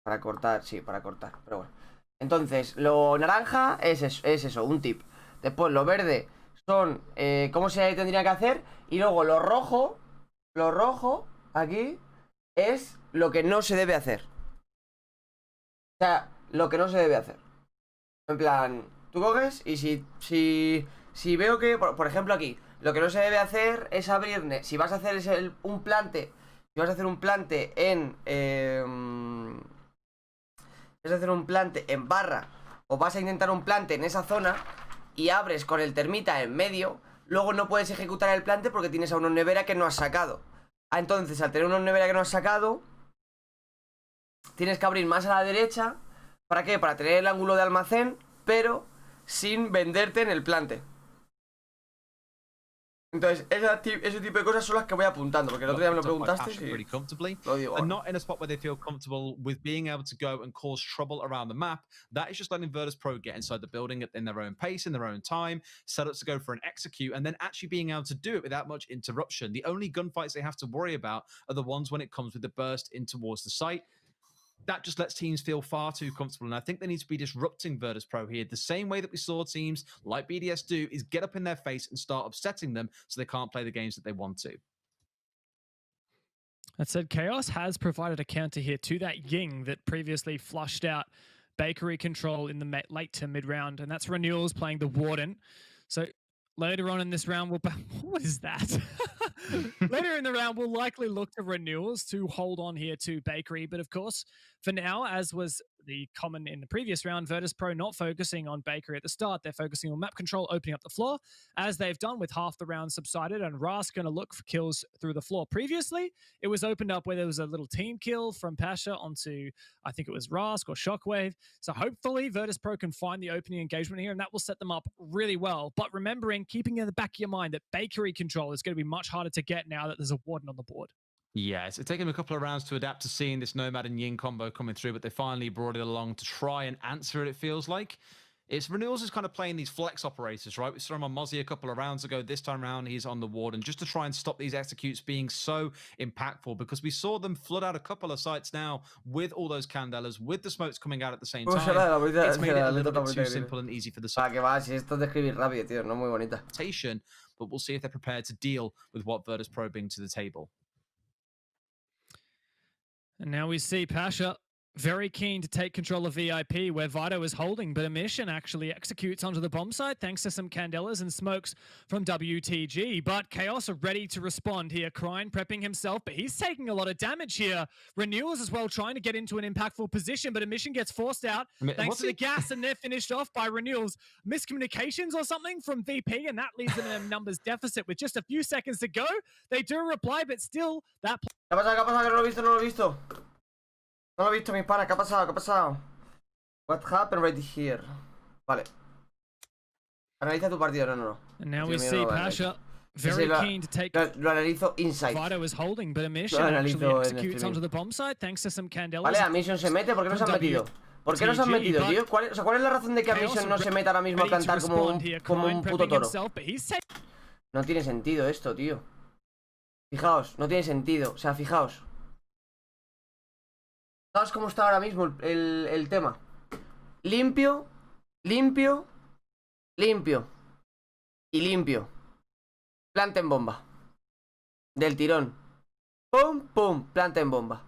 Para cortar, sí, para cortar, pero bueno. Entonces, lo naranja es eso, un tip. Después, lo verde son cómo se tendría que hacer. Y luego lo rojo, aquí, es lo que no se debe hacer. O sea, lo que no se debe hacer. En plan, tú coges y si veo que, por ejemplo aquí, lo que no se debe hacer es abrir, si vas a hacer un plante, si vas a hacer un plante vas a hacer un plante en barra, o vas a intentar un plante en esa zona y abres con el termita en medio, luego no puedes ejecutar el plante porque tienes a una nevera que no has sacado. Entonces, al tener una nevera que no has sacado, tienes que abrir más a la derecha. ¿Para qué? Para tener el ángulo de almacén, pero sin venderte en el plante. Entonces, ese tipo de cosas son las que voy apuntando, porque el otro día me lo preguntaste y lo digo. And not in a spot where they feel comfortable with being able to go and cause trouble around the map. That is just letting Virtus Pro get inside the building in their own pace, in their own time, setups to go for an execute, and then actually being able to do it without much interruption. The only gunfights they have to worry about are the ones when it comes with the burst in towards the site. That just lets teams feel far too comfortable. And I think they need to be disrupting Virtus Pro here. The same way that we saw teams like BDS do is get up in their face and start upsetting them so they can't play the games that they want to. That said, Chaos has provided a counter here to that Ying that previously flushed out Bakery control in the late to mid-round. And that's Renewals playing the Warden. So later on in this round, what is that? Later in the round, we'll likely look to Renewals to hold on here to Bakery. But of course, for now, as was the common in the previous round, Virtus Pro not focusing on Bakery at the start. They're focusing on map control, opening up the floor, as they've done with half the round subsided. And Ras going to look for kills through the floor. Previously, it was opened up where there was a little team kill from Pasha onto, I think it was Rask or Shockwave. So hopefully, Virtus Pro can find the opening engagement here, and that will set them up really well. But remembering, keeping in the back of your mind that Bakery control is going to be much harder to get now that there's a Warden on the board. Yes, it's taken them a couple of rounds to adapt to seeing this Nomad and Ying combo coming through, but they finally brought it along to try and answer it, it feels like. It's Renewals is kind of playing these flex operators, right? We saw him on Mozzie a couple of rounds ago. This time around, he's on the Warden just to try and stop these executes being so impactful, because we saw them flood out a couple of sites now with all those candelas, with the smokes coming out at the same time. It's made it a little bit too simple and easy for the side. But we'll see if they're prepared to deal with what Virtus Pro bring to the table. And now we see Pasha very keen to take control of VIP, where Vito is holding, but Emission actually executes onto the bomb site thanks to some candelas and smokes from WTG. But Chaos are ready to respond here. Kryne prepping himself, but he's taking a lot of damage here. Renewals as well trying to get into an impactful position, but Emission gets forced out thanks to the gas, and they're finished off by Renewals. Miscommunications or something from VP, and that leaves them in a numbers deficit with just a few seconds to go. They do reply, but still that... ¿Qué pasa? ¿Qué pasa? Que no lo he visto, no lo he visto. No lo he visto, mi pana. ¿Qué ha pasado? ¿Qué ha pasado? What happened right here? Vale. Analiza tu partido. No, no, no. And now we see Pasha very keen to take... Lo analizo inside. Vito is holding, but Emission actually executes onto the bomb side thanks to some candelas. Vale, a Mission se mete. ¿Por qué no se han metido? ¿Por qué no se han metido, tío? ¿Cuál es la razón de que a Mission no se meta ahora mismo a cantar como un puto toro? No tiene sentido esto, tío. Fijaos, no tiene sentido. O sea, fijaos. Fijaos cómo está ahora mismo el tema. Limpio, limpio, limpio y limpio. Planta en bomba. Del tirón. Pum, pum, planta en bomba.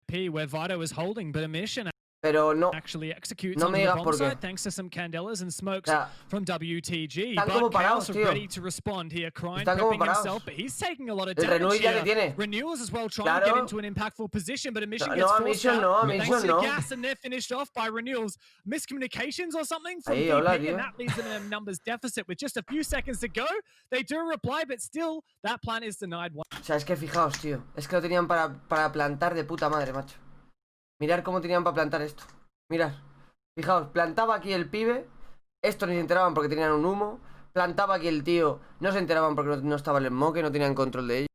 Where Vito is holding, but Emission Pero no, actually executes no on me the digas bomb por qué. site thanks to some candelas and smokes O sea, from WTG. están como But parados, Chaos are tío. ready to respond here, crying, Están como prepping parados. himself, but he's taking a lot of El damage Renui ya que here. tiene. Renewals as well trying Claro. to get into an impactful position, but a mission No, gets a forced Mission out no, a thanks Mission to no. gas, and they're finished off by Renewals. Miscommunications or something from Ahí, VP, hola, and tío. that leaves them in a numbers deficit with just a few seconds to go. They do reply, but still, that plan is denied. O sea, es que fijaos, tío. Es que lo tenían para plantar de puta madre, macho. Mirar cómo tenían para plantar esto. Mirad. Fijaos, plantaba aquí el pibe. Estos ni se enteraban porque tenían un humo. Plantaba aquí el tío. No se enteraban porque no estaba el smoke, no tenían control de ello.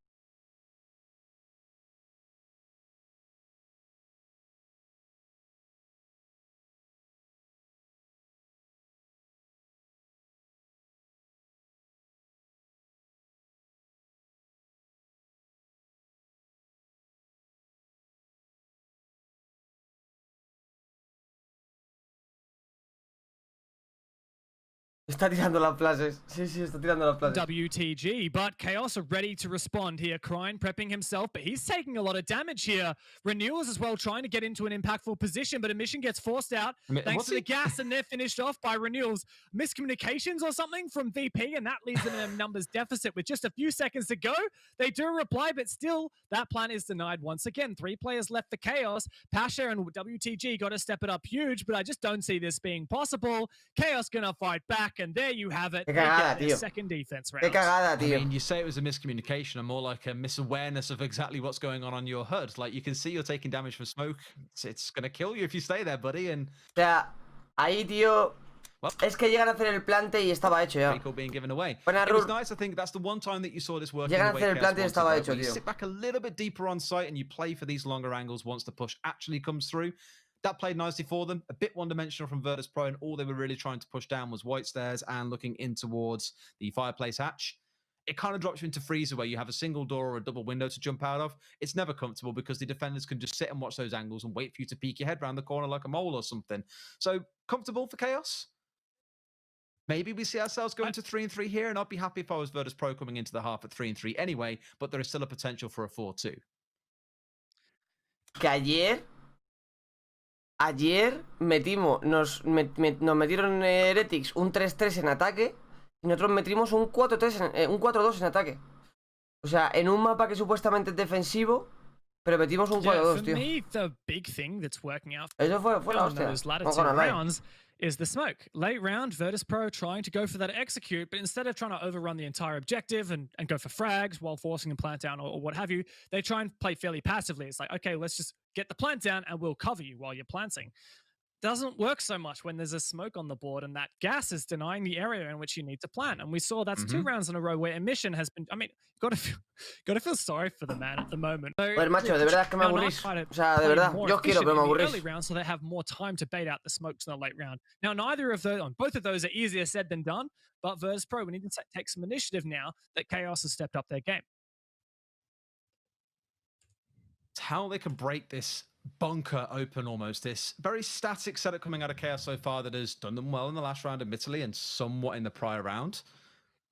Está tirando las flashes. Sí, está tirando las flashes. WTG, but Chaos are ready to respond here. Crying, prepping himself, but he's taking a lot of damage here. Renewals as well trying to get into an impactful position, but a mission gets forced out thanks to the gas, and they're finished off by Renewals. Miscommunications or something from VP, and that leaves them in a numbers deficit with just a few seconds to go. They do reply, but still, that plan is denied once again. 3 players left for Chaos. Pasha and WTG got to step it up huge, but I just don't see this being possible. Chaos gonna fight back. And there you have it. Qué cagada, tío. Second defense round. Qué cagada, tío. I mean, you say it was a miscommunication, and more like a misawareness of exactly what's going on your HUD. Like, you can see you're taking damage from smoke. It's gonna kill you if you stay there, buddy. And o sea, ahí, tío. Well, es que llegan a hacer el plante y estaba hecho ya. Being given away. Buena, it was nice. I think that's the one time that you saw this working. Llegan a hacer el plante y estaba hecho, you tío. sit back a little bit deeper on site and you play for these longer angles once the push actually comes through. That played nicely for them. A bit one-dimensional from Virtus Pro, and all they were really trying to push down was white stairs and looking in towards the fireplace hatch. It kind of drops you into freezer where you have a single door or a double window to jump out of. It's never comfortable because the defenders can just sit and watch those angles and wait for you to peek your head around the corner like a mole or something. So, comfortable for Chaos? Maybe we see ourselves going to 3-3 here, and I'd be happy if I was Virtus Pro coming into the half at 3-3 anyway, but there is still a potential for a 4-2. Que ayer nos metieron Heretics un 3-3 en ataque y nosotros metimos un 4-3 un 4-2 en ataque. O sea, en un mapa que supuestamente es defensivo, pero metimos un 4-2, tío. Me, the big thing that's working out Eso fue la hostia. Those latter 2 rounds is the smoke. Late round, Virtus Pro trying to go for that execute, but instead of trying to overrun the entire objective and go for frags while forcing a plant down or what have you, they try and play fairly passively. It's like, okay, let's just get the plant down and we'll cover you while you're planting. Doesn't work so much when there's a smoke on the board and that gas is denying the area in which you need to plant. And we saw that's 2 rounds in a row where emission has been, I mean, got to feel sorry for the man at the moment. So, pues macho, de verdad es que me aburrís. O sea, de verdad, yo quiero, pero me aburrís. Early round, so they have more time to bait out the smokes in the late round. Now, both of those are easier said than done, but Virtus Pro, we need to take some initiative now that Chaos has stepped up their game. It's how they can break this bunker open almost. This very static setup coming out of Chaos so far that has done them well in the last round, admittedly, and somewhat in the prior round.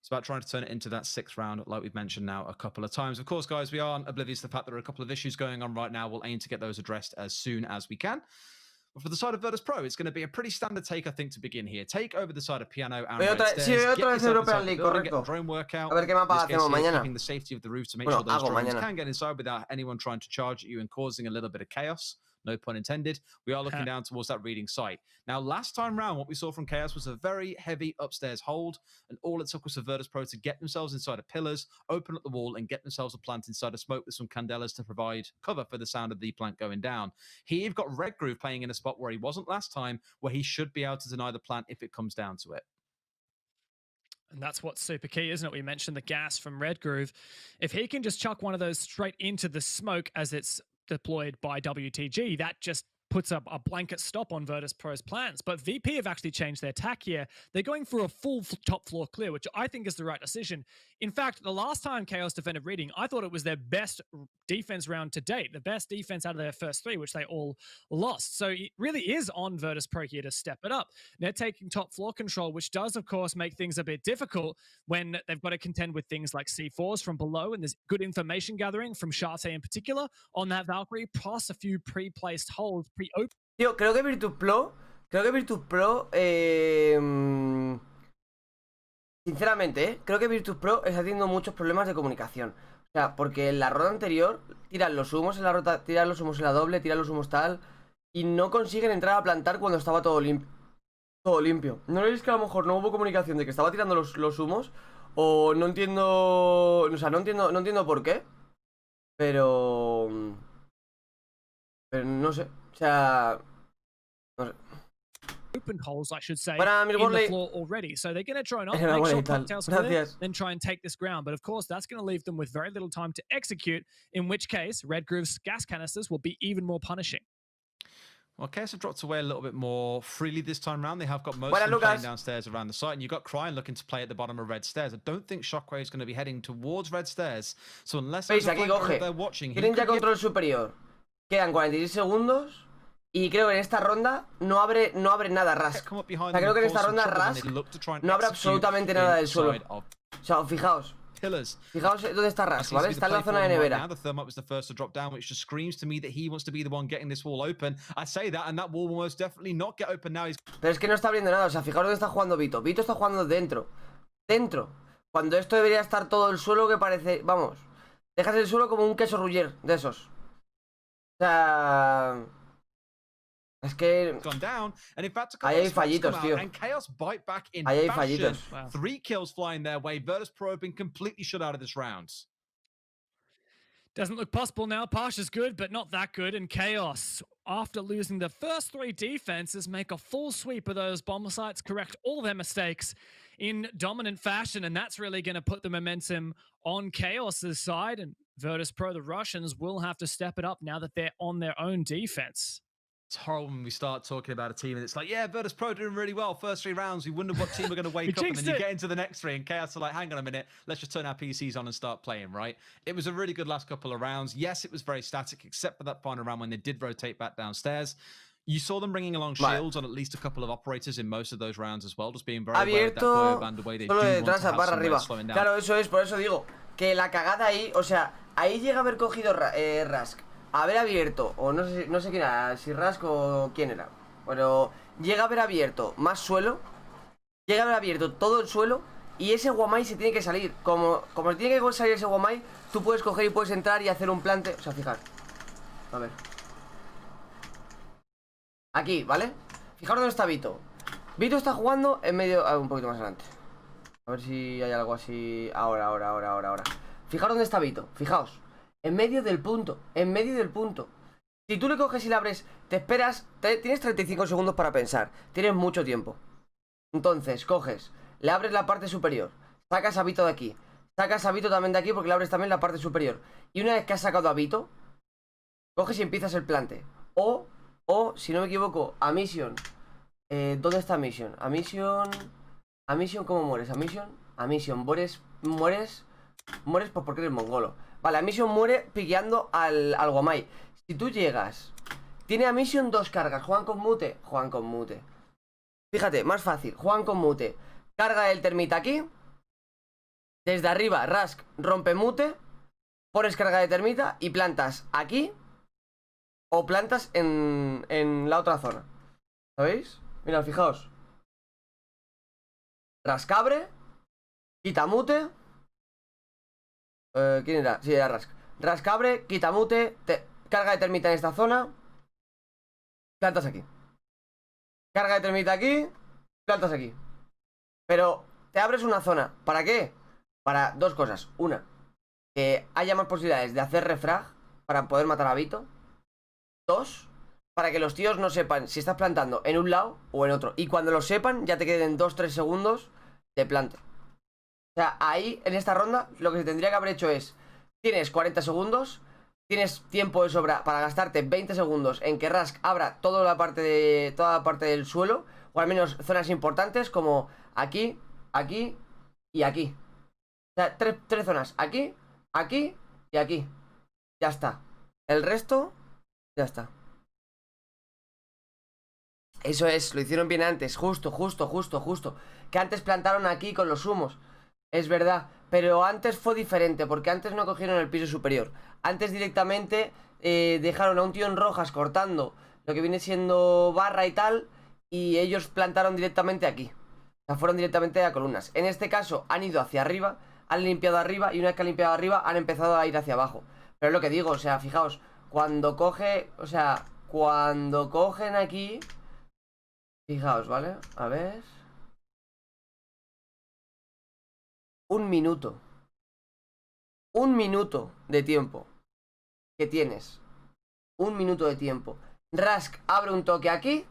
It's about trying to turn it into that 6th round, like we've mentioned now a couple of times. Of course, guys, we aren't oblivious to the fact there are a couple of issues going on right now. We'll aim to get those addressed as soon as we can. But for the side of Virtus Pro, it's going to be a pretty standard take, I think, to begin here. Take over the side of Piano and Red Stairs. Sí, otra vez European League, correcto. Drone workout. A ver qué mapa hacemos mañana. Keeping the safety of the roof to make sure those drones can get inside without anyone trying to charge at you and causing a little bit of chaos. No pun intended. We are looking down towards that reading site. Now, last time round, what we saw from Chaos was a very heavy upstairs hold, and all it took was for Virtus Pro to get themselves inside of pillars, open up the wall, and get themselves a plant inside of smoke with some candelas to provide cover for the sound of the plant going down. Here, you've got Red Groove playing in a spot where he wasn't last time, where he should be able to deny the plant if it comes down to it. And that's what's super key, isn't it? We mentioned the gas from Red Groove. If he can just chuck one of those straight into the smoke as it's deployed by WTG, that just puts up a blanket stop on Virtus Pro's plans. But VP have actually changed their tack here. They're going for a full top floor clear, which I think is the right decision. In fact, the last time Chaos defended Reading, I thought it was their best defense round to date, the best defense out of their first 3, which they all lost. So it really is on Virtus Pro here to step it up. They're taking top floor control, which does, of course, make things a bit difficult when they've got to contend with things like C4s from below, and there's good information gathering from Scythe in particular on that Valkyrie, plus a few pre-placed holds, pre-open Tío, creo que Virtus Pro... Sinceramente, creo que Virtus Pro está teniendo muchos problemas de comunicación. O sea, porque en la ronda anterior tiran los humos en la rota, tiran los humos en la doble, tiran los humos tal, y no consiguen entrar a plantar cuando estaba todo limpio. Todo limpio. ¿No veis que a lo mejor no hubo comunicación de que estaba tirando los humos? O no entiendo... O sea, no entiendo por qué. Pero no sé. O sea... No sé. Open holes, I should say, Para in the floor already. So they're going to drone up, make sure cocktails clear, then try and take this ground. But of course, that's going to leave them with very little time to execute, in which case, Red Groove's gas canisters will be even more punishing. Well, Quieres have dropped away a little bit more freely this time around. They have got most of them playing downstairs around the site, and you've got Cryan looking to play at the bottom of Red Stairs. I don't think Shockwave is going to be heading towards Red Stairs. So unless they're watching, tienen ya control superior. Quedan 46 segundos. Y creo que en esta ronda no abre nada Rask. O sea, creo que en esta ronda Rask no abre absolutamente nada del suelo. O sea, fijaos dónde está Rask, ¿vale? Está en la zona de nevera. Pero es que no está abriendo nada, o sea, fijaos dónde está jugando Vito. Vito está jugando dentro. Cuando esto debería estar todo el suelo que parece... Vamos, dejas el suelo como un queso Gruyère de esos. O sea... Es que ahí hay fallitos, tío. Ahí hay fallitos. 3 kills flying their way. Virtus Pro have been completely shut out of this round. Doesn't look possible now. Pash is good, but not that good. And Chaos, after losing the first 3 defenses, make a full sweep of those bomber sites, correct all their mistakes in dominant fashion, and that's really going to put the momentum on Chaos's side. And Virtus Pro, the Russians, will have to step it up now that they're on their own defense. It's horrible when we start talking about a team and it's like, yeah, Virtus Pro doing really well. First 3 rounds, we wonder what team are going to wake up, and then you get into the next 3 and Chaos are like, hang on a minute, let's just turn our PCs on and start playing, right? It was a really good last couple of rounds. Yes, it was very static, except for that final round when they did rotate back downstairs. You saw them bringing along shields on at least a couple of operators in most of those rounds as well, just being very aware of that player band away. They do want to have some way of slowing down. Claro, eso es, por eso digo que la cagada ahí, o sea, ahí llega a haber cogido Rask, haber abierto, o no sé quién era, si Rask o quién era, pero llega a haber abierto más suelo, llega a haber abierto todo el suelo, y ese Guamai se tiene que salir. Como se tiene que salir ese Guamai, tú puedes coger y puedes entrar y hacer un plante. O sea, fijar, a ver, aquí, ¿vale? Fijaros dónde está Vito. Vito está jugando en medio, un poquito más adelante, a ver si hay algo así. Ahora. Fijaros dónde está Vito, fijaos. En medio del punto. Si tú le coges y le abres, te esperas, tienes 35 segundos para pensar. Tienes mucho tiempo. Entonces, coges, le abres la parte superior, sacas a Vito de aquí, sacas a Vito también de aquí porque le abres también la parte superior. Y una vez que has sacado a Vito, coges y empiezas el plante. O si no me equivoco, a Mission. ¿Dónde está Mission? A Mission, ¿cómo mueres? A Mission, mueres pues porque eres mongolo. Vale, a Mission muere piqueando al Guamai. Si tú llegas, tiene a Mission 2 cargas. Juegan con mute. Fíjate, más fácil, juegan con mute. Carga el termita aquí. Desde arriba, Rask rompe mute. Pones carga de termita y plantas aquí. O plantas en la otra zona. ¿Sabéis? Mira, fijaos. Rask abre, quita mute. ¿Quién era? Sí, era Rask. Rask abre, quita mute, carga de termita en esta zona, plantas aquí. Carga de termita aquí, plantas aquí. Pero te abres una zona. ¿Para qué? Para 2 cosas. Una, que haya más posibilidades de hacer refrag para poder matar a Vito. 2, para que los tíos no sepan si estás plantando en un lado o en otro. Y cuando lo sepan, ya te queden 2-3 segundos de plante. O sea, ahí, en esta ronda, lo que se tendría que haber hecho es: tienes 40 segundos, tienes tiempo de sobra para gastarte 20 segundos en que Rask abra toda la parte del suelo, o al menos zonas importantes como aquí, aquí y aquí. O sea, tres zonas, aquí, aquí y aquí. Ya está. El resto, ya está. Eso es, lo hicieron bien antes, justo. Que antes plantaron aquí con los humos. Es verdad, pero antes fue diferente, porque antes no cogieron el piso superior. Antes directamente dejaron a un tío en rojas cortando lo que viene siendo barra y tal, y ellos plantaron directamente aquí. O sea, fueron directamente a columnas. En este caso han ido hacia arriba, han limpiado arriba, y una vez que han limpiado arriba han empezado a ir hacia abajo. Pero es lo que digo, o sea, fijaos, cuando coge, o sea, cuando cogen aquí, fijaos, ¿vale? A ver. Un minuto de tiempo que tienes. Un minuto de tiempo. Rask abre un toque aquí,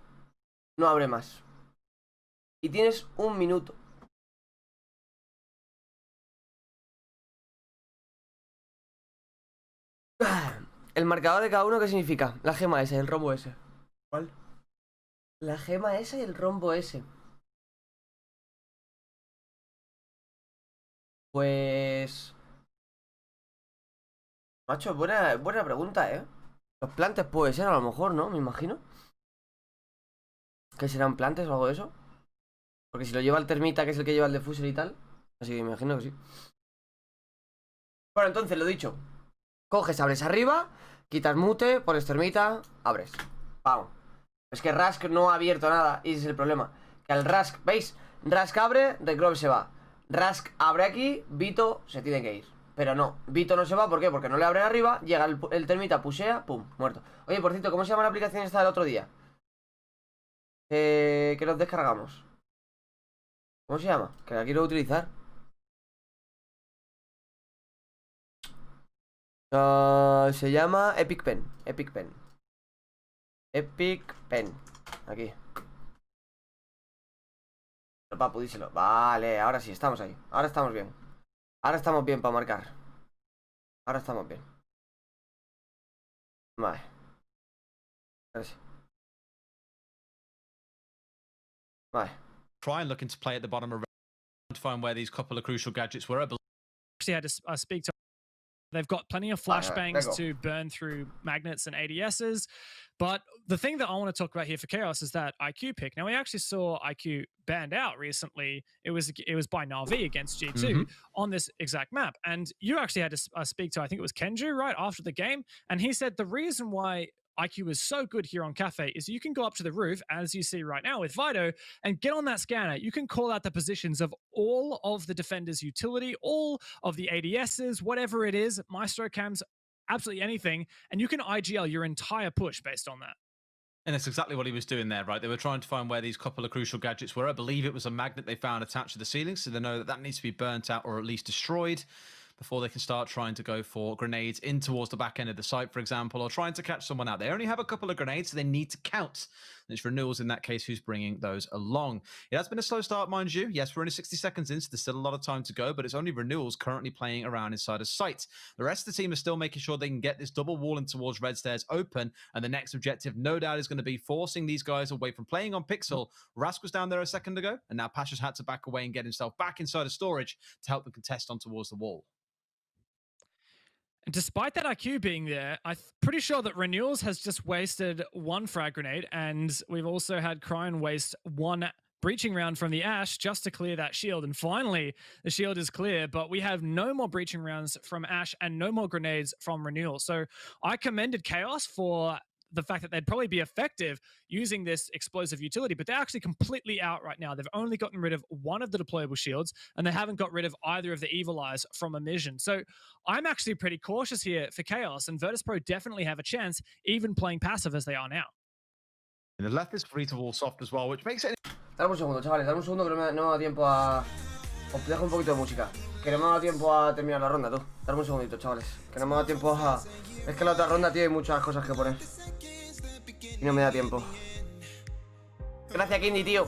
no abre más. Y tienes un minuto. El marcador de cada uno, ¿qué significa? La gema esa y el rombo ese. ¿Cuál? La gema esa y el rombo ese. Pues... Macho, buena pregunta, ¿eh? Los plantes puede ser, a lo mejor, ¿no? Me imagino. ¿Qué serán plantes o algo de eso? Porque si lo lleva el termita, que es el que lleva el defuser y tal. Así que me imagino que sí. Bueno, entonces, lo dicho. Coges, abres arriba, quitas mute, pones termita, abres. Vamos. Es que Rask no ha abierto nada, y ese es el problema. Que al Rask, ¿veis? Rask abre, Reclove se va. Rask abre aquí, Vito se tiene que ir. Pero no, Vito no se va, ¿por qué? Porque no le abren arriba, llega el termita, pushea, pum, muerto. Oye, por cierto, ¿cómo se llama la aplicación esta del otro día? Que nos descargamos. ¿Cómo se llama? Que la quiero utilizar. Se llama Epic Pen. Epic Pen. Epic Pen. Aquí. Papu, díselo. Vale, ahora sí, estamos ahí. Ahora estamos bien. Ahora estamos bien para marcar. Ahora estamos bien. Vale. Ahora sí. Vale. Try and looking to play at the bottom of to find where these couple of crucial gadgets were. Actually had to speak to. They've got plenty of flashbangs to burn through magnets and ADSs. But the thing that I want to talk about here for Chaos is that IQ pick. Now, we actually saw IQ banned out recently. It was by Na'Vi against G2 on this exact map. And you actually had to speak to, I think it was Kenju, right, after the game. And he said the reason why IQ is so good here on Cafe is you can go up to the roof, as you see right now with Vido, and get on that scanner. You can call out the positions of all of the defender's utility, all of the ADSs, whatever it is, Maestro cams, absolutely anything, and you can IGL your entire push based on that. And that's exactly what he was doing there, right? They were trying to find where these couple of crucial gadgets were. I believe it was a magnet they found attached to the ceiling, so they know that that needs to be burnt out or at least destroyed before they can start trying to go for grenades in towards the back end of the site, for example, or trying to catch someone out. They only have a couple of grenades, so they need to count. And it's Renewals in that case who's bringing those along. It has been a slow start, mind you. Yes, we're only 60 seconds in, so there's still a lot of time to go, but it's only Renewals currently playing around inside of site. The rest of the team is still making sure they can get this double wall in towards Red Stairs open, and the next objective, no doubt, is going to be forcing these guys away from playing on Pixel. Rask was down there a second ago, and now Pasha's had to back away and get himself back inside of storage to help them contest on towards the wall. And despite that IQ being there, I'm pretty sure that Renewals has just wasted one frag grenade, and we've also had Cryon waste one breaching round from the Ash just to clear that shield. And finally, the shield is clear, but we have no more breaching rounds from Ash and no more grenades from Renewal. So I commended Chaos for the fact that they'd probably be effective using this explosive utility, but they're actually completely out right now. They've only gotten rid of one of the deployable shields, and they haven't got rid of either of the Evil Eyes from Emission. So I'm actually pretty cautious here for Chaos, and Virtus.pro definitely have a chance, even playing passive as they are now. And the left is free to wall soft as well, which makes it... Dame un segundo, chavales, dame un segundo que no me da tiempo a... Os dejo un poquito de música. Que no me da tiempo a terminar la ronda, tú. Dame un segundito, chavales. Que no me da tiempo a... Es que la otra ronda tiene muchas cosas que poner. Y no me da tiempo. Gracias, Kindy, tío.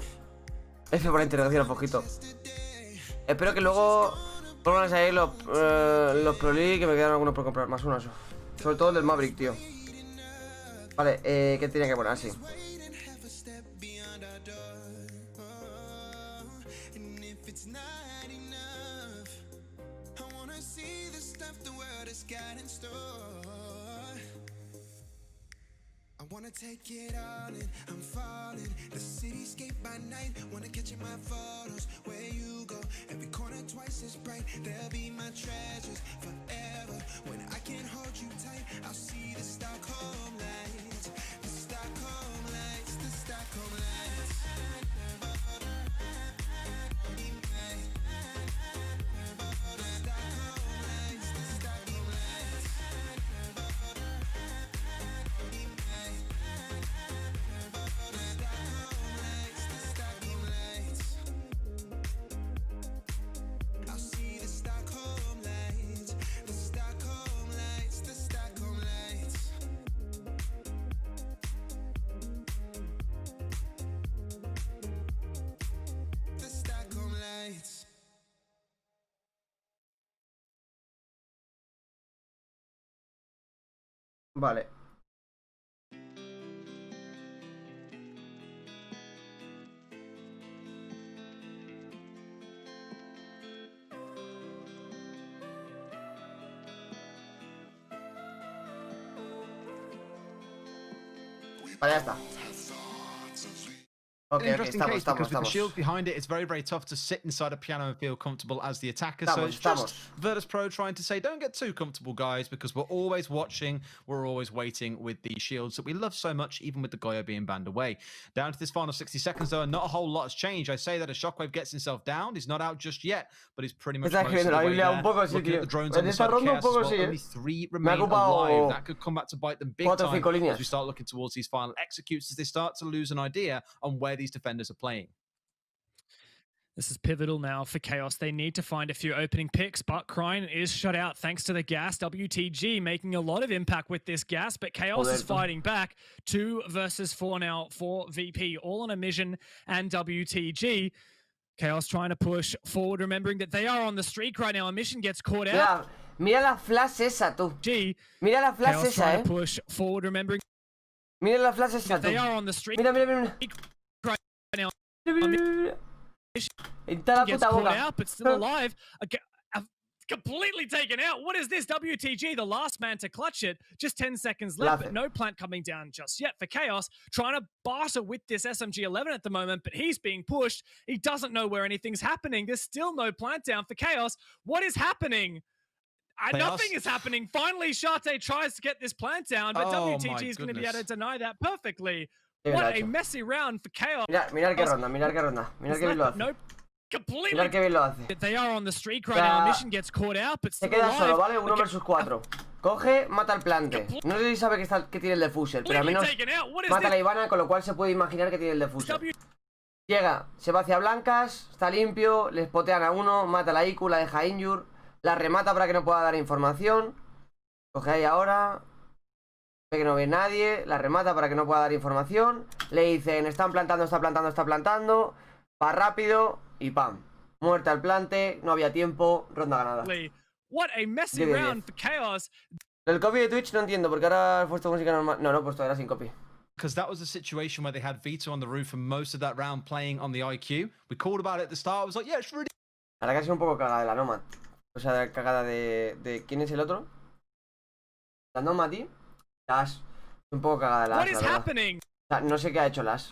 F por la interacción, un poquito. Espero que luego pongan a salir los Pro League, que me quedan algunos por comprar. Más uno, eso. Sobre todo el del Maverick, tío. Vale, ¿qué tenía que poner? Así. Wanna take it all in, I'm falling. The cityscape by night, wanna catch in my photos. Where you go, every corner twice as bright. They'll be my treasures forever. When I can't hold you tight, I'll see the Stockholm lights. The Vale. Vale, ya está. Okay, Interesting case because with the shield behind it, it's very, very tough to sit inside a piano and feel comfortable as the attacker. So it's just Virtus Pro trying to say, don't get too comfortable, guys, because we're always watching, we're always waiting with the shields that we love so much, even with the Goyo being banned away. Down to this final 60 seconds, though, and not a whole lot has changed. I say that as Shockwave gets himself down, he's not out just yet, but he's pretty much most of the way there. Looking at the drones on the side of Chaos as well, only 3 remain alive. That could come back to bite them big time as we start looking towards these final executes, as they start to lose an idea on where these defenders are playing. This is pivotal now for Chaos. They need to find a few opening picks, but Kryne is shut out thanks to the gas. WTG making a lot of impact with this gas, but Chaos is fighting back. 2 versus 4 now for VP, all on a mission, and WTG. Chaos trying to push forward, remembering that they are on the streak right now. A mission gets caught out. Mira la flash esa, tú. Mira la flash Chaos esa, trying to push forward, remembering mira la flash esa, tú. They are on the streak. Mira, mira, mira. Right now. Gets caught out, but still alive. Completely taken out. What is this? WTG, the last man to clutch it. Just 10 seconds left, but no plant coming down just yet for Chaos. Trying to barter with this SMG-11 at the moment, but he's being pushed. He doesn't know where anything's happening. There's still no plant down for Chaos. What is happening? Nothing is happening. Finally, Scythe tries to get this plant down, but WTG is going to be able to deny that perfectly. What a messy round for Chaos. Mira qué ronda, mira qué ronda. Mira qué bien lo hace. Nope. Completely. Mira qué bien lo hace. They are on the streak right now. Mission gets caught out, but se queda solo, ¿vale? 1 versus 4. Coge, mata al plante. No sé si sabe que tiene el defuser, pero al menos mata a la Ivana, con lo cual se puede imaginar que tiene el defuser. Llega, se va hacia blancas, está limpio, le spotean a uno, mata a la IQ, la deja injure, la remata para que no pueda dar información. Coge ahí ahora. Ve que no ve nadie, la remata para que no pueda dar información. Le dicen, están plantando, está plantando, está plantando. Va rápido y pam. Muerta al plante, no había tiempo, ronda ganada. What a messy round for Chaos. El copy de Twitch no entiendo, porque ahora he puesto música normal. No, he puesto, era sin copy. Because that was a situation where they had Vito on the roof for most of that round playing on the IQ. We called about it at the start. I was like, yeah, it's really... Ahora que ha sido un poco cagada de la Nomad. O sea, cagada de... ¿Quién es el otro? La Nomad, tío. Las. Un poco cagada de las. What is happening? O sea, no sé qué ha hecho las.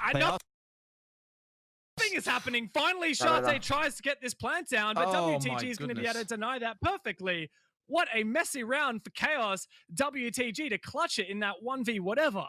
Nothing is happening. Finally, Scythe tries to get this plant down, but WTG is going to be able to deny that perfectly. What a messy round for Chaos. WTG to clutch it in that 1v whatever.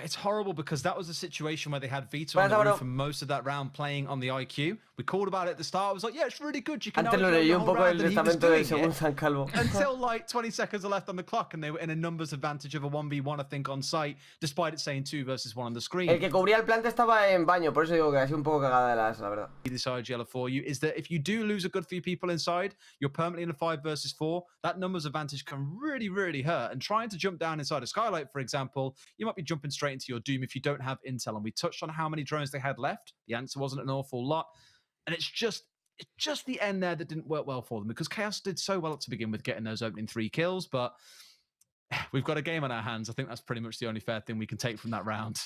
It's horrible because that was a situation where they had Vito on the roof for most of that round playing on the IQ. We called about it at the start. I was like, yeah, it's really good. You can Antes lo leí un poco el testamento del segundo San Calvo. Until like 20 seconds are left on the clock and they were in a numbers advantage of a 1v1, I think, on site, despite it saying 2 versus 1 on the screen. El que cubría el plante estaba en baño, por eso digo que ha sido un poco cagada de las, la verdad. This yellow for you is that if you do lose a good few people inside, you're permanently in a 5 versus 4. That numbers advantage can really, really hurt. And trying to jump down inside a skylight, for example, you might be jumping straight into your doom if you don't have intel. And we touched on how many drones they had left. The answer wasn't an awful lot. And it's just the end there that didn't work well for them, because Chaos did so well to begin with, getting those opening 3 kills. But we've got a game on our hands. I think that's pretty much the only fair thing we can take from that round.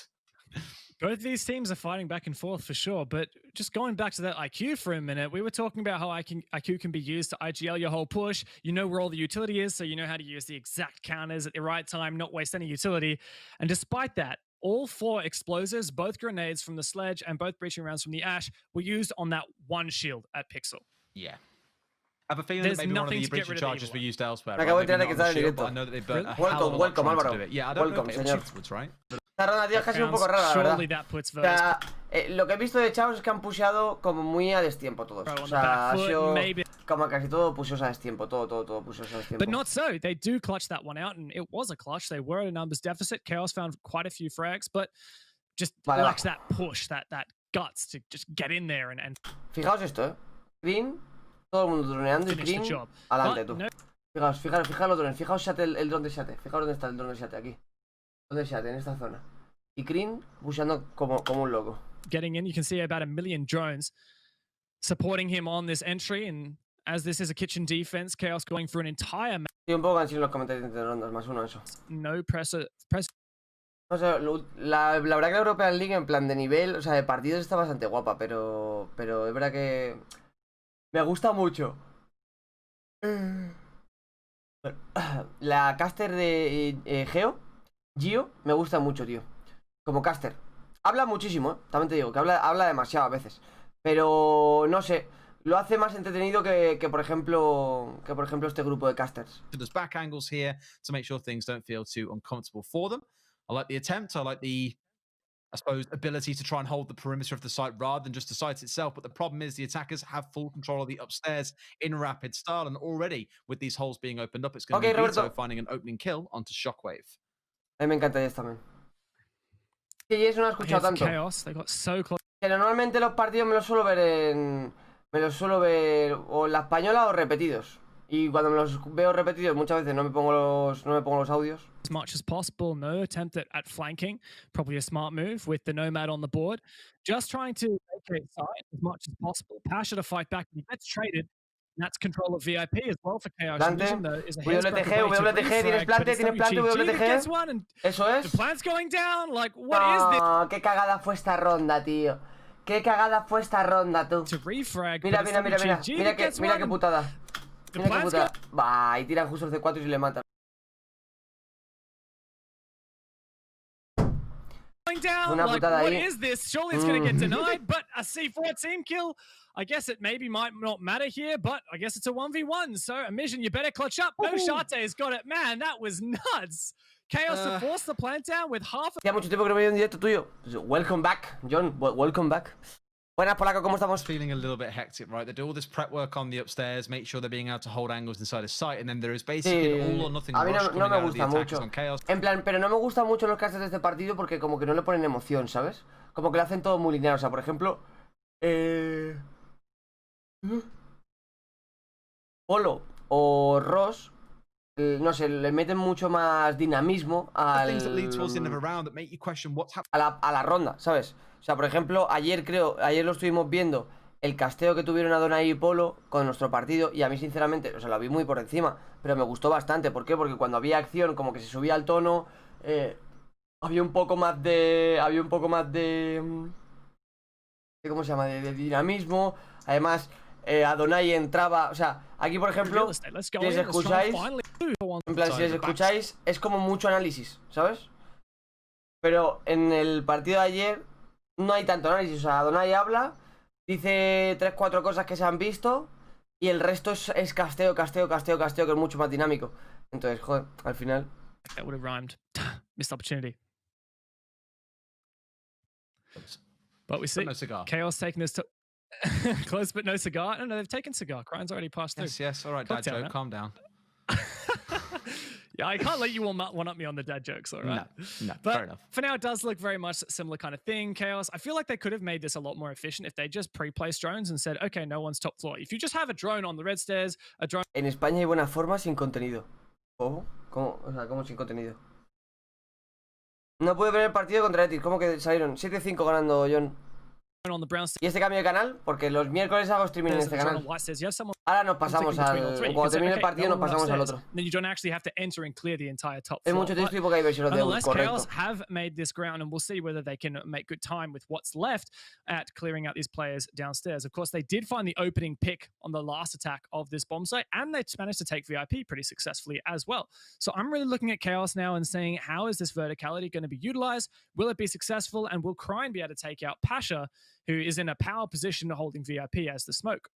Both these teams are fighting back and forth for sure, but just going back to that IQ for a minute, we were talking about how IQ can be used to IGL your whole push. You know where all the utility is, so you know how to use the exact counters at the right time, not waste any utility. And despite that, all 4 explosives, both grenades from the sledge and both breaching rounds from the Ash, were used on that one shield at Pixel. Yeah. I have a feeling that maybe one of the breaching charges were used elsewhere. Right? I know that they burnt a hell of a lot to do it. Yeah, I don't know if it was right? Esta ronda, tío, es casi un poco rara, la verdad. O sea, lo que he visto de Chaos es que han pusheado como muy a destiempo todos. O sea, ha sido como casi todo pusheos a destiempo. Todo pusheos a destiempo. But not so. They do clutch that one out, and it was a clutch. They were at a numbers deficit. Chaos found quite a few frags, but just lacks that push, that guts to just get in there and... Fijaos esto, Green, todo el mundo droneando y Green, adelante tú. Fijaos los drones, fijaos el drone de Scythe. Fijaos dónde está el drone de Scythe, aquí. ¿Dónde Scythe? En esta zona. Y Green buscando como un loco. Getting in, you can see about 1 million drones supporting him on this entry, and as this is a kitchen defense, Chaos going through an entire map. Sí, un poco cansino en los comentarios entre rondas, +1 eso. No pressure. No sé, la verdad que la European League en plan de nivel, o sea, de partidos está bastante guapa, pero es verdad que me gusta mucho. La caster de Gio, me gusta mucho, tío. Como caster. Habla muchísimo, también te digo, que habla demasiado a veces. Pero no sé, lo hace más entretenido que por ejemplo este grupo de casters. There's back angles here to make sure things don't feel too uncomfortable for them. I like the attempt. I like the, I suppose, ability to try and hold the perimeter of the site rather than just the site itself. But the problem is the attackers have full control of the upstairs in rapid style. And already with these holes being opened up, it's going to be Vito finding an opening kill onto Shockwave. A mí me encanta Yes también. Sí, Yes no lo he escuchado tanto. Chaos. They got so close. Que normalmente los partidos me los suelo ver o en la española o repetidos. Y cuando me los veo repetidos muchas veces no me pongo los audios. As much as possible, no attempt at flanking, probably a smart move with the Nomad on the board. Just trying to vacate site as much as possible. Pasha to fight back, and he gets traded. And that's control of VIP as well for Chaos. WTG, tienes plante, WTG. Eso es. The plant's going down, like, what is this? Qué cagada fue esta ronda, tío. Qué cagada fue esta ronda, tú. Mira qué putada. Mira qué putada. Va, y tiran justo el C4 y le matan. Una putada ahí. What is this? Surely it's going to get denied, but a C4 team kill. I guess it maybe might not matter here, but I guess it's a 1v1. So, Mission, you better clutch up. No Shate's got it. Man, that was nuts. Chaos to force the plant down with half. Ya mucho tiempo que no me veo en directo tuyo. Welcome back, John. Welcome back. Buenas, Polaco, ¿cómo estamos? Feeling a little bit hectic, right? They do all this prep work on the upstairs, make sure they're being able to hold angles inside a site, and then there is basically an all or nothing rush coming out of the attackers on Chaos. En plan, pero no me gusta mucho los casters de este partido porque como que no le ponen emoción, ¿sabes? Como que lo hacen todo muy lineal. O sea, por ejemplo, Polo o Ross, no sé, le meten mucho más dinamismo a la ronda, ¿sabes? O sea, por ejemplo, ayer lo estuvimos viendo, el casteo que tuvieron Adonai y Polo con nuestro partido, y a mí sinceramente, o sea, lo vi muy por encima, pero me gustó bastante. ¿Por qué? Porque cuando había acción como que se subía el tono, había un poco más de ¿cómo se llama? De dinamismo. Además, Adonai entraba, o sea, aquí por ejemplo, si les escucháis, en plan, si les escucháis, es como mucho análisis, ¿sabes? Pero en el partido de ayer no hay tanto análisis. O sea, Adonai habla, dice 3-4 cosas que se han visto y el resto es casteo, que es mucho más dinámico. Entonces, joder, al final. That would have rhymed. Missed opportunity. But we see Chaos taking this to close, but no cigar. No, they've taken cigar. Crine's already passed through. Yes. All right, dad joke. Calm down. Yeah, I can't let you one-up me on the dad jokes, all right? No, but fair enough. For now, it does look very much a similar kind of thing, Chaos. I feel like they could have made this a lot more efficient if they just pre-placed drones and said, okay, no one's top floor. If you just have a drone on the red stairs, a drone... En España hay buena forma sin contenido. ¿Cómo? O sea, ¿cómo sin contenido? No pude ver el partido contra Etis. ¿Cómo que salieron? 7-5 ganando, John. Y este cambio de canal, porque los miércoles hago streaming en este canal. Ahora nos pasamos cuando termine el partido nos pasamos al otro. Es mucho texto y poca diversión de correcto. Chaos have made this ground, and we'll see whether they can make good time with what's left at clearing out these players downstairs. Of course, they did find the opening pick on the last attack of this bomb site, and they managed to take VIP pretty successfully as well. So I'm really looking at Chaos now and saying, how is this verticality going to be utilized? Will it be successful? And will Crime be able to take out Pasha, who is in a power position holding VIP as the smoke?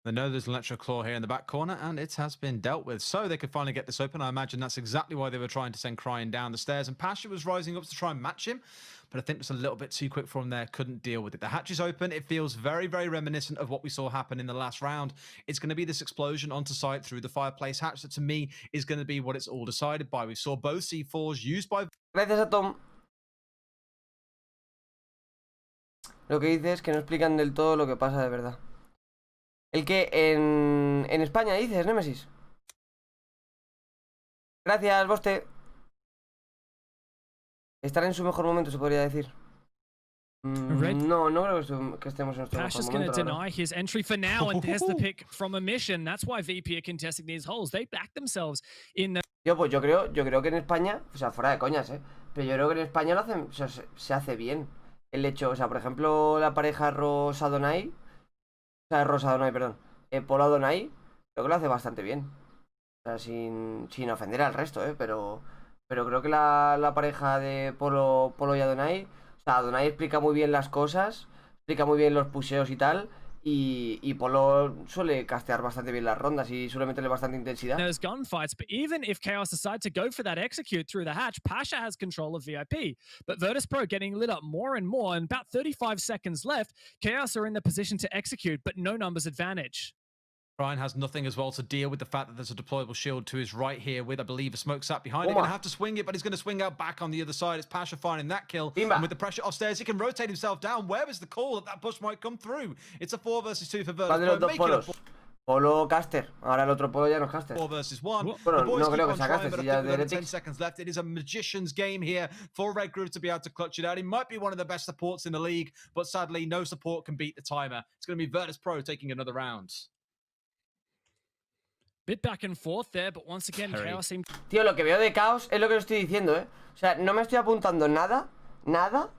They know there's an electro claw here in the back corner, and it has been dealt with. So they could finally get this open. I imagine that's exactly why they were trying to send Crying down the stairs. And Pasha was rising up to try and match him, but I think it's a little bit too quick for him there. Couldn't deal with it. The hatch is open. It feels very, very reminiscent of what we saw happen in the last round. It's going to be this explosion onto site through the fireplace hatch that, to me, is going to be what it's all decided by. We saw both C4s used by... Gracias a Tom. Lo que dice es que no explican del todo lo que pasa de verdad. El que en España dices, Nemesis. Gracias, Boste. Estar en su mejor momento, se podría decir. No creo que estemos en nuestro Pasha's mejor going to momento. deny his entry for now, and there's the pick from a mission. That's why VP are contesting these holes. They back themselves in the... Pues yo creo que en España, o sea, fuera de coñas, pero yo creo que en España lo hacen, o sea, se hace bien. El hecho, o sea, por ejemplo, la pareja Rosa-Donai, o sea, Rosa-Donai, perdón, Polo-Donai, creo que lo hace bastante bien. O sea, sin ofender al resto, pero creo que la pareja de Polo y Adonai, o sea, Adonai explica muy bien las cosas, explica muy bien los pusheos y tal, y Polo suele castear bastante bien las rondas y suele meterle bastante intensidad. Those gunfights, but even if Chaos decide to go for that execute through the hatch, Pasha has control of VIP. But Virtus Pro getting lit up more and more, and about 35 seconds left, Chaos are in the position to execute, but no numbers advantage. Ryan has nothing as well to deal with the fact that there's a deployable shield to his right here with, I believe, a smoke sat behind it. Going to have to swing it, but he's going to swing out back on the other side. It's Pasha finding that kill. And with the pressure offstairs, he can rotate himself down. Where is the call that push might come through? It's a 4 versus 2 for Virtus Pro. Polo caster. Ahora el otro Polo ya no es caster. 4 versus 1. Bueno, no creo que sea caster, si ya es de 10 Heretics. seconds left. It is a magician's game here for Red Groove to be able to clutch it out. He might be one of the best supports in the league, but sadly, no support can beat the timer. It's going to be Virtus Pro taking another round. Bit back and forth there, but once again, Chaos seems... Tío, lo que veo de Caos es lo que os estoy diciendo, O sea, no me estoy apuntando nada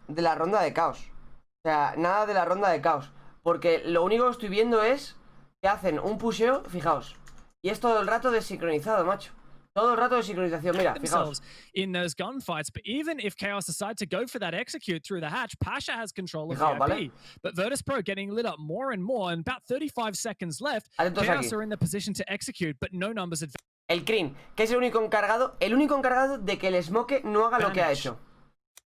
de la ronda de Caos. O sea, nada de la ronda de Caos. Porque lo único que estoy viendo es que hacen un pusheo, fijaos. Y es todo el rato desincronizado, macho. Todo el rato de sincronización, mira, fijaos. In those gunfights, but even if Chaos decide to go for that execute through the hatch, Pasha has control of Fijaos, VIP. ¿vale? But Virtus Pro getting lit up more and more, and about 35 seconds left, Atentos Chaos aquí. are in the position to execute, but no numbers advantage. El Crin, que es el único encargado de que el Smoke no haga lo que ha hecho.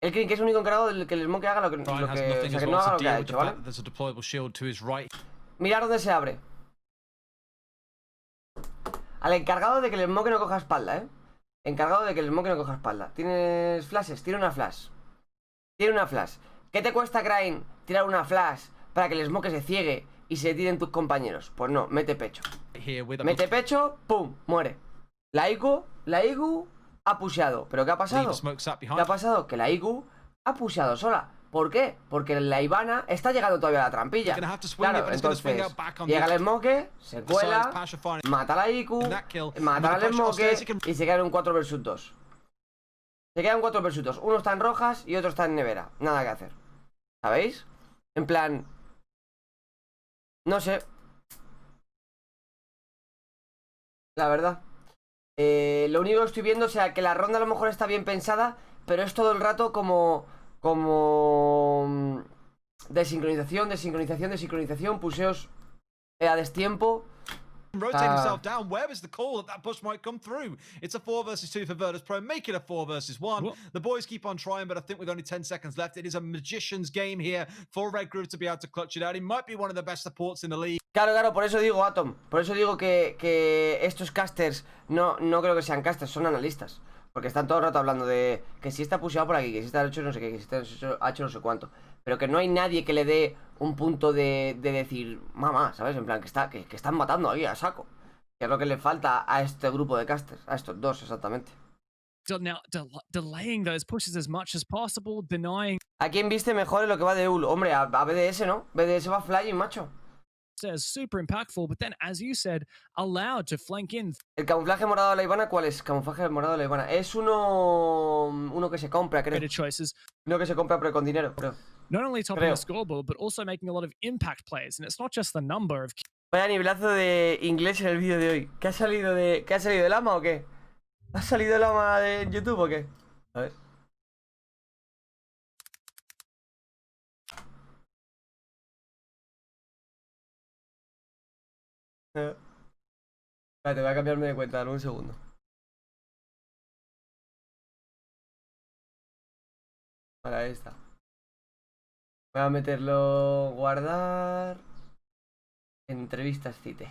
El Crin, que es el único encargado de que el Smoke haga lo que, o sea, que no haga lo que ha hecho, ¿vale? Mirad dónde se abre. Al encargado de que el Smoke no coja espalda, Encargado de que el Smoke no coja espalda. ¿Tienes flashes? Tira una flash. Tira una flash. ¿Qué te cuesta, Crane, tirar una flash para que el Smoke se ciegue y se tiren tus compañeros? Pues no, mete pecho. Mete pecho, pum, muere. La IQ ha pusheado. ¿Pero qué ha pasado? ¿Qué ha pasado? Que la IQ ha pusheado sola. ¿Por qué? Porque la Ivana está llegando todavía a la trampilla. Claro, entonces llega el Smoke, se cuela, mata a la IQ, mata al Smoke y se queda en un 4 vs 2. Se queda en 4 vs 2. Uno está en rojas y otro está en nevera. Nada que hacer. ¿Sabéis? En plan... No sé. La verdad. Lo único que estoy viendo, o sea, que la ronda a lo mejor está bien pensada, pero es todo el rato como desincronización, puseos a destiempo. Rotate himself down. Where is the call that push might come through? It's a 4 versus 2 for Virtus Pro. Make it a 4 versus 1. Whoa. The boys keep on trying, but I think with only 10 seconds left, it is a magician's game here for Red Groove to be able to clutch it out. He might be one of the best supports in the league. Claro, por eso digo, Atom. Por eso digo que estos casters no creo que sean casters, son analistas. Porque están todo el rato hablando de que si está pusheado por aquí, que si está hecho no sé qué, que si está hecho no sé cuánto. Pero que no hay nadie que le dé un punto de decir, mamá, ¿sabes? En plan, que están matando ahí a saco. Que es lo que le falta a este grupo de casters, a estos dos exactamente. Now, delaying those pushes as much as possible, denying... ¿A quién viste mejor en lo que va de UL? Hombre, a BDS, ¿no? BDS va flying, macho. Says super impactful, but then, as you said, allowed to flank in. ¿El camuflaje morado de la Ivana cuál es? Camuflaje morado de la Ivana. Es uno que se compra, creo. Choices. Uno que se compra, pero con dinero, creo. Not only topping the scoreboard, but also making a lot of impact plays. And it's not just the number of... Vaya nivelazo de inglés en el vídeo de hoy. ¿Qué ha salido del ama o qué? ¿Ha salido el ama de YouTube o qué? A ver. Espérate, voy a cambiarme de cuenta, dame un segundo. Para esta. Voy a meterlo, guardar. Entrevistas Scythe.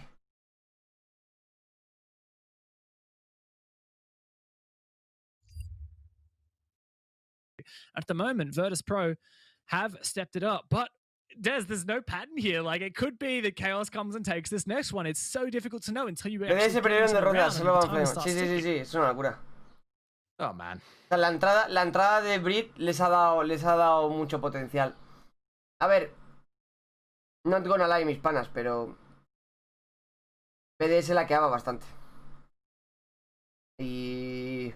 At the moment, Virtus Pro have stepped it up, but there's no pattern here. Like, it could be that Chaos comes and takes this next one. It's so difficult to know until you actually se perdieron de ronda, solo vamos. Sí, es una locura. Oh, man. O sea, la entrada de Brit les ha dado mucho potencial. A ver, not gonna lie, mis panas, pero PDS laqueaba bastante. Y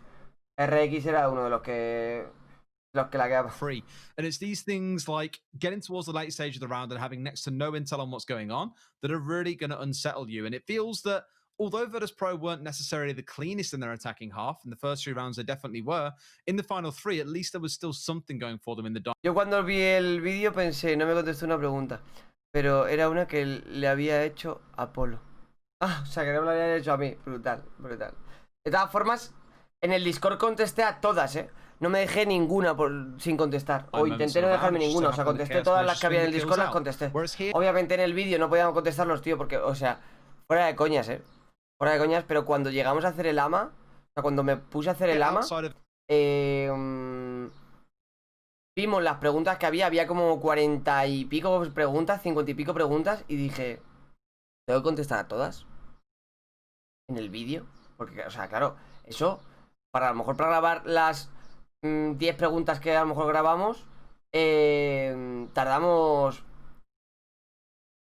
RX era uno de los que laqueaba. Free. And it's these things like getting towards the late stage of the round and having next to no intel on what's going on that are really going to unsettle you. And it feels that although Virtus Pro weren't necessarily the cleanest in their attacking half, in the first 3 rounds they definitely were, in the final 3 at least there was still something going for them in the Yo cuando vi el vídeo pensé, no me contestó una pregunta, pero era una que le había hecho a Polo. Ah, o sea, que no me la había hecho a mí. Brutal, brutal. De todas formas, en el Discord contesté a todas, No me dejé ninguna sin contestar. O intenté no dejarme ninguna. O sea, contesté todas las que había en el Discord, las contesté. Obviamente en el vídeo no podíamos contestarlos, tío, porque, o sea, fuera de coñas, Fuera de coñas, pero cuando llegamos a hacer el AMA, o sea, cuando me puse a hacer el AMA, vimos las preguntas que había como 40 y pico preguntas, 50 y pico preguntas, y dije, ¿tengo que contestar a todas? En el vídeo. Porque, o sea, claro, eso, a lo mejor para grabar las 10 preguntas que a lo mejor grabamos, tardamos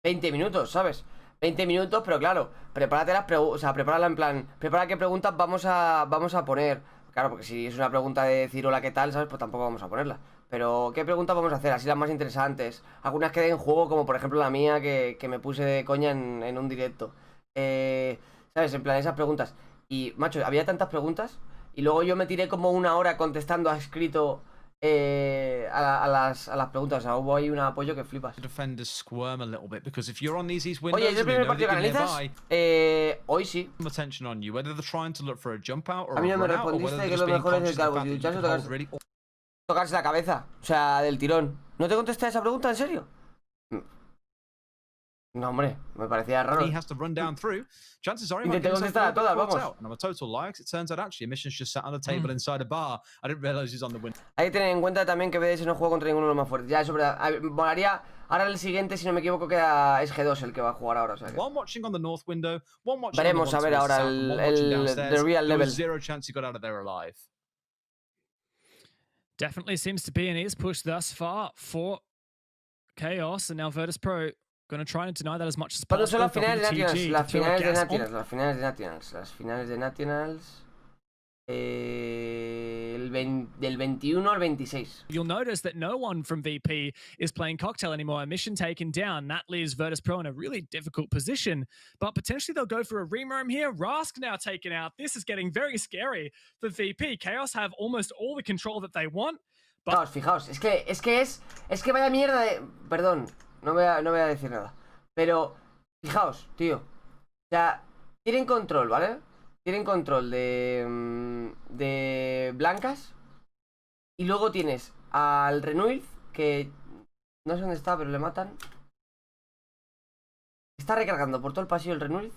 20 minutos, ¿sabes? 20 minutos, pero claro, prepárate las preguntas, o sea, prepárala en plan, prepara qué preguntas vamos a poner. Claro, porque si es una pregunta de decir hola, ¿qué tal? ¿Sabes? Pues tampoco vamos a ponerla. Pero, ¿qué preguntas vamos a hacer? Así las más interesantes. Algunas que den juego, como por ejemplo la mía, que me puse de coña en un directo. ¿Sabes? En plan, esas preguntas. Y, macho, había tantas preguntas. Y luego yo me tiré como 1 hora contestando a escrito a las preguntas. O sea, hubo ahí un apoyo que flipas. Oye, ¿es el primer partido que analizas? Hoy sí. A mí no me respondiste que lo mejor es el calvo. Si ducharse o tocarse la cabeza. O sea, del tirón. ¿No te contesté a esa pregunta? ¿En serio? No, hombre, me parecía raro. Intenté contestar a todas, vamos. Hay que tener en cuenta también que BDS no juega contra ninguno de los más fuertes. Ya, eso es verdad. Volaría. Ahora el siguiente, si no me equivoco, queda es G2 el que va a jugar ahora. O sea que... Veremos a ver ahora el real level. Definitely seems to be an ease push thus far for Chaos, and now Virtus Pro going to try and deny that as much as possible. ¿Cuándo son las finales de Nationals? Las finales de Nationals. Las finales de Nationals. Del 21 al 26. You'll notice that no one from VP is playing Cocktail anymore. A mission taken down. That leaves Virtus Pro in a really difficult position. But potentially they'll go for a reroam here. Rask now taken out. This is getting very scary for VP. Chaos have almost all the control that they want. But... Fijaos, es que vaya mierda de... Perdón, no voy a decir nada. Pero, fijaos, tío. O sea, tienen control, ¿vale? Tienen control de blancas. Y luego tienes al Renuiz, que no sé dónde está, pero le matan. Está recargando por todo el pasillo el Renuiz.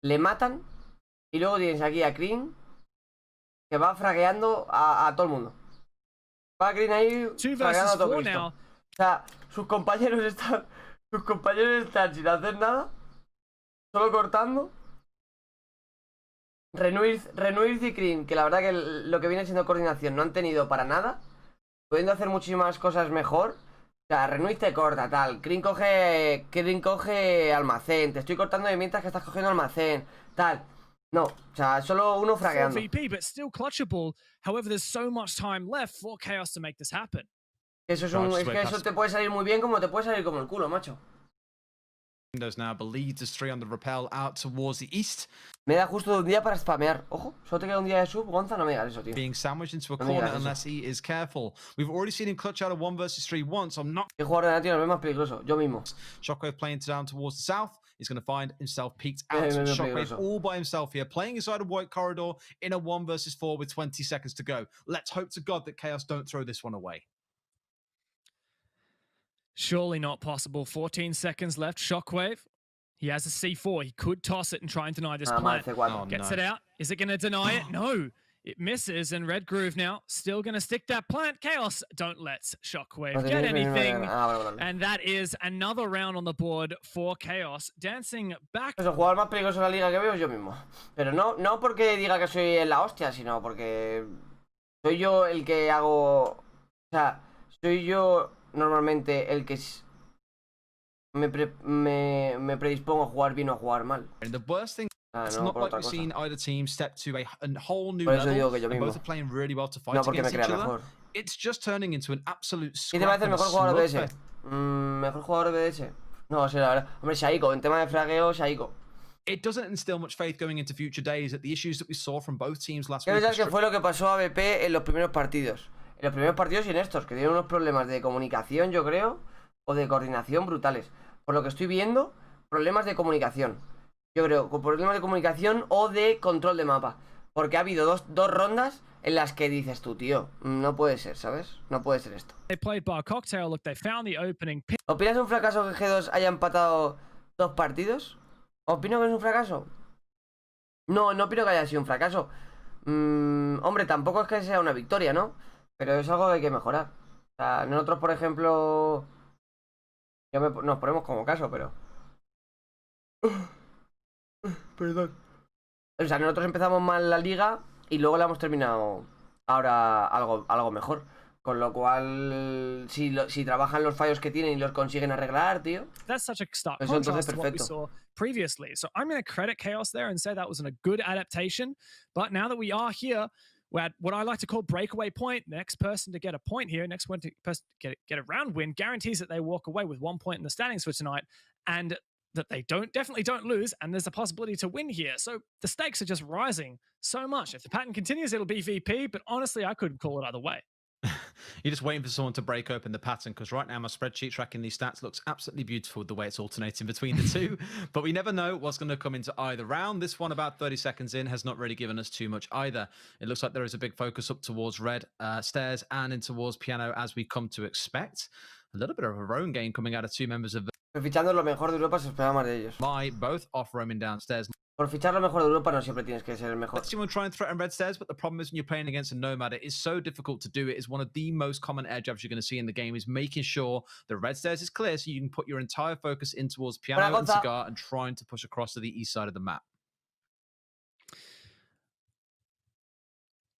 Le matan. Y luego tienes aquí a Kreen, que va fragueando a todo el mundo. Va Kreen ahí fragueando a todo el mundo. O sea, sus compañeros están sin hacer nada. Solo cortando. Renuiz y Kreen, que la verdad que lo que viene siendo coordinación no han tenido para nada, pudiendo hacer muchísimas cosas mejor. O sea, Renuiz te corta, tal, Kreen coge almacén, te estoy cortando mientras que estás cogiendo almacén, tal. No, o sea, solo uno fragueando. Eso es que eso te puede salir muy bien como te puede salir como el culo, macho. Now, but leads us 3 on the rappel out towards the east. Me da justo un día para spamear. Ojo, solo te queda un día de sub, Gonza, no me digas eso, tío. Being sandwiched into a corner unless he is careful. We've already seen him clutch out of 1 versus 3 once. I'm not. ¿Qué jugador de Nati es más peligroso? Yo mismo. Shockwave playing down towards the south. He's going to find himself peeked out. Shockwave all by himself here, playing inside a white corridor in a 1v4 with 20 seconds to go. Let's hope to God that Chaos don't throw this one away. Surely not possible. 14 seconds left. Shockwave. He has a C4. He could toss it and try and deny this plant. Gets it out. Is it going to deny it? No. It misses, and Red Groove now still going to stick that plant. Chaos, don't let Shockwave get anything. And that is another round on the board for Chaos. Dancing back. El jugador más peligroso de la liga que veo es yo mismo. Pero no porque diga que soy la hostia, sino porque soy yo el que hago... O sea, soy yo normalmente el que me predispongo a jugar bien o a jugar mal. And the worst thing, it's not like we've seen either team step to a whole new level, and both are playing really well to fight against each other. It's just turning into an absolute ¿Quién te parece el mejor jugador OBS? ¿Mejor jugador OBS? No, sí, la verdad. Hombre, Shaiko, en tema de fragueo, Shaiko. It doesn't instill much faith going into future days that the issues that we saw from both teams last week. ¿Qué pensás que fue lo que pasó a BP en los primeros partidos? En los primeros partidos y en estos, que tienen unos problemas de comunicación, yo creo, o de coordinación brutales. Por lo que estoy viendo, problemas de comunicación. Yo creo, con problemas de comunicación o de control de mapa. Porque ha habido dos rondas en las que dices tú, tío, no puede ser, ¿sabes? No puede ser esto. ¿Opinas un fracaso que G2 haya empatado 2 partidos? ¿Opino que es un fracaso? No opino que haya sido un fracaso. Hombre, tampoco es que sea una victoria, ¿no? Pero es algo que hay que mejorar. O sea, nosotros, por ejemplo... nos ponemos como caso, pero... Perdón. O sea, nosotros empezamos mal la liga y luego la hemos terminado ahora algo mejor. Con lo cual, si trabajan los fallos que tienen y los consiguen arreglar, tío. That's such a stark contrast to what we saw previously. So I'm going to credit Chaos there and say that was a good adaptation. But now that we are here, we're at what I like to call breakaway point. Next person to get a point here, next person to get a round win, guarantees that they walk away with 1 point in the standings for tonight, and that they definitely don't lose, and there's a possibility to win here. So the stakes are just rising so much. If the pattern continues, it'll be VP, but honestly, I couldn't call it either way. You're just waiting for someone to break open the pattern, because right now my spreadsheet tracking these stats looks absolutely beautiful with the way it's alternating between the two. But we never know what's going to come into either round. This one, about 30 seconds in, has not really given us too much either. It looks like there is a big focus up towards red stairs and in towards piano, as we come to expect. A little bit of a roam game coming out of 2 members of fichando lo mejor de Europa se espera más de ellos. Both off roaming downstairs. Por fichar lo mejor de Europa no siempre tienes que ser el mejor. Let's see one try and threaten red stairs, but the problem is when you're playing against a Nomad, it is so difficult to do it. It's one of the most common air jabs you're going to see in the game, is making sure the red stairs is clear so you can put your entire focus in towards piano and cigar and trying to push across to the east side of the map.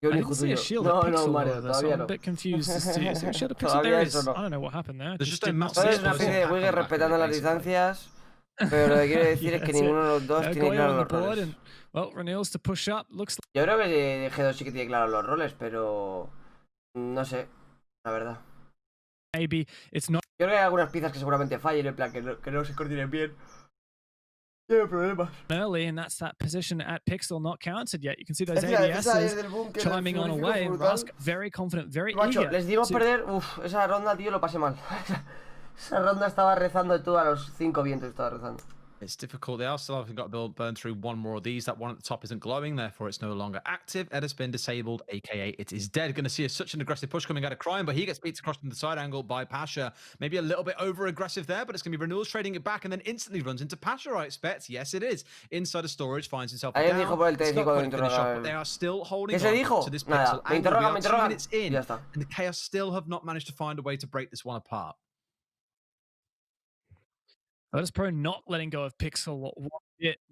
I didn't see a shield at Pixel, Mario, so I'm a bit confused as to... Is there a shield at Pixel? There is. I don't know what happened there. There's just a massive... Es una especie de Wigger respetando las distancias, pero lo que quiero decir es que ninguno de los dos tiene claros los roles. Well, Renils to push up. Looks like... Yo creo que G2 sí que tiene claros los roles, pero... no sé, la verdad. Maybe it's not... Yo creo que hay algunas piezas que seguramente fallen, en plan que no se coordinen bien. Tiene problemas. Early, and that's that position at Pixel not counted yet. You can see those ADSs chiming on away. Rusk very confident, very eager. Les dimos perder. Esa ronda, tío, lo pasé mal. Esa ronda estaba rezando tú a los 5 vientos, estaba rezando. It's difficult. They are still haven't got to burn through one more of these. That one at the top isn't glowing, therefore it's no longer active. Ed has been disabled, aka it is dead. Going to see such an aggressive push coming out of Crime, but he gets beat across from the side angle by Pasha. Maybe a little bit over-aggressive there, but it's going to be Renewals trading it back and then instantly runs into Pasha, I expect. Yes, it is. Inside of storage, finds himself down. But they are still holding on to this pixel. Me interrogan. 2 minutes in, and the Chaos still have not managed to find a way to break this one apart. Pro not letting go of Pixel,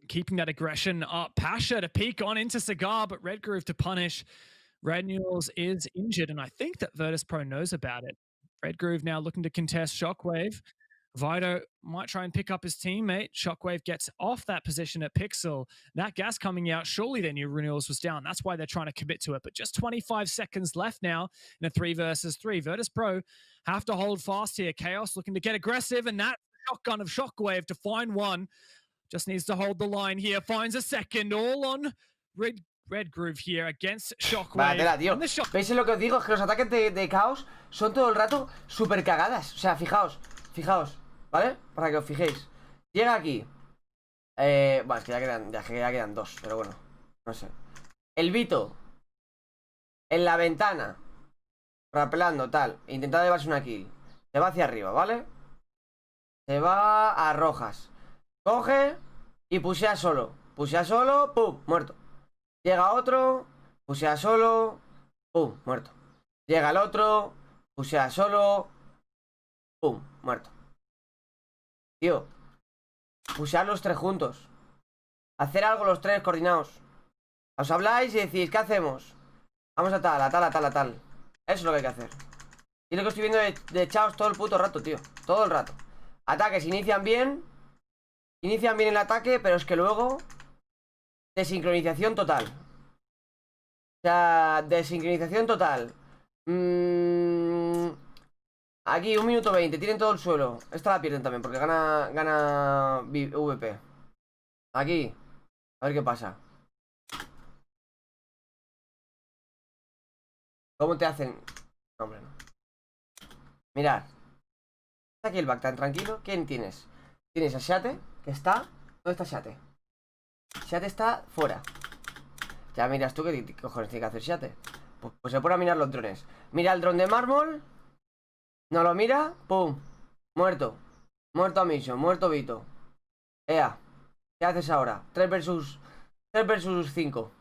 keeping that aggression up. Pasha to peek on into Cigar, but Red Groove to punish. Red Mules is injured, and I think that Pro knows about it. Red Groove now looking to contest Shockwave. Vido might try and pick up his teammate. Shockwave gets off that position at Pixel. That gas coming out, surely they knew Renewals was down. That's why they're trying to commit to it. But just 25 seconds left now in a 3 versus 3. Pro have to hold fast here. Chaos looking to get aggressive, and that shotgun of Shockwave to find one. Just needs to hold the line here. Finds a second. All on Red Groove here against Shockwave. Vale, tío. ¿Veis lo que os digo? Es que los ataques de Chaos son todo el rato súper cagadas. O sea, fijaos, ¿vale? Para que os fijéis. Llega aquí. Bueno, es que ya quedan dos, pero bueno, no sé. El Vito en la ventana, rapelando, tal, intentando llevarse una kill. Se va hacia arriba, ¿vale? Se va a rojas. Coge y pusea solo. Pusea solo, pum, muerto. Llega otro, pusea solo, pum, muerto. Llega el otro, pusea solo, pum, muerto. Tío, pusear los tres juntos. Hacer algo los tres coordinados. Os habláis y decís, ¿qué hacemos? Vamos a tal, a tal, a tal, a tal. Eso es lo que hay que hacer. Y lo que estoy viendo de chaos todo el puto rato, tío. Todo el rato. Ataques inician bien. Inician bien el ataque, pero es que luego desincronización total. O sea, desincronización total. Aquí, 1 minuto 20, tienen todo el suelo. Esta la pierden también, porque gana VP. Aquí, a ver qué pasa. ¿Cómo te hacen? No, hombre, no. Mirad. Está aquí el back tan tranquilo. ¿Quién tienes? Tienes a Scythe, que está... ¿Dónde está Scythe? Scythe está fuera. Ya miras tú qué cojones tiene que hacer Scythe. Pues se pone a mirar los drones. Mira el dron de mármol. No lo mira. Pum. Muerto. Muerto a Mission. Muerto Vito. Ea. ¿Qué haces ahora? 3 versus 5.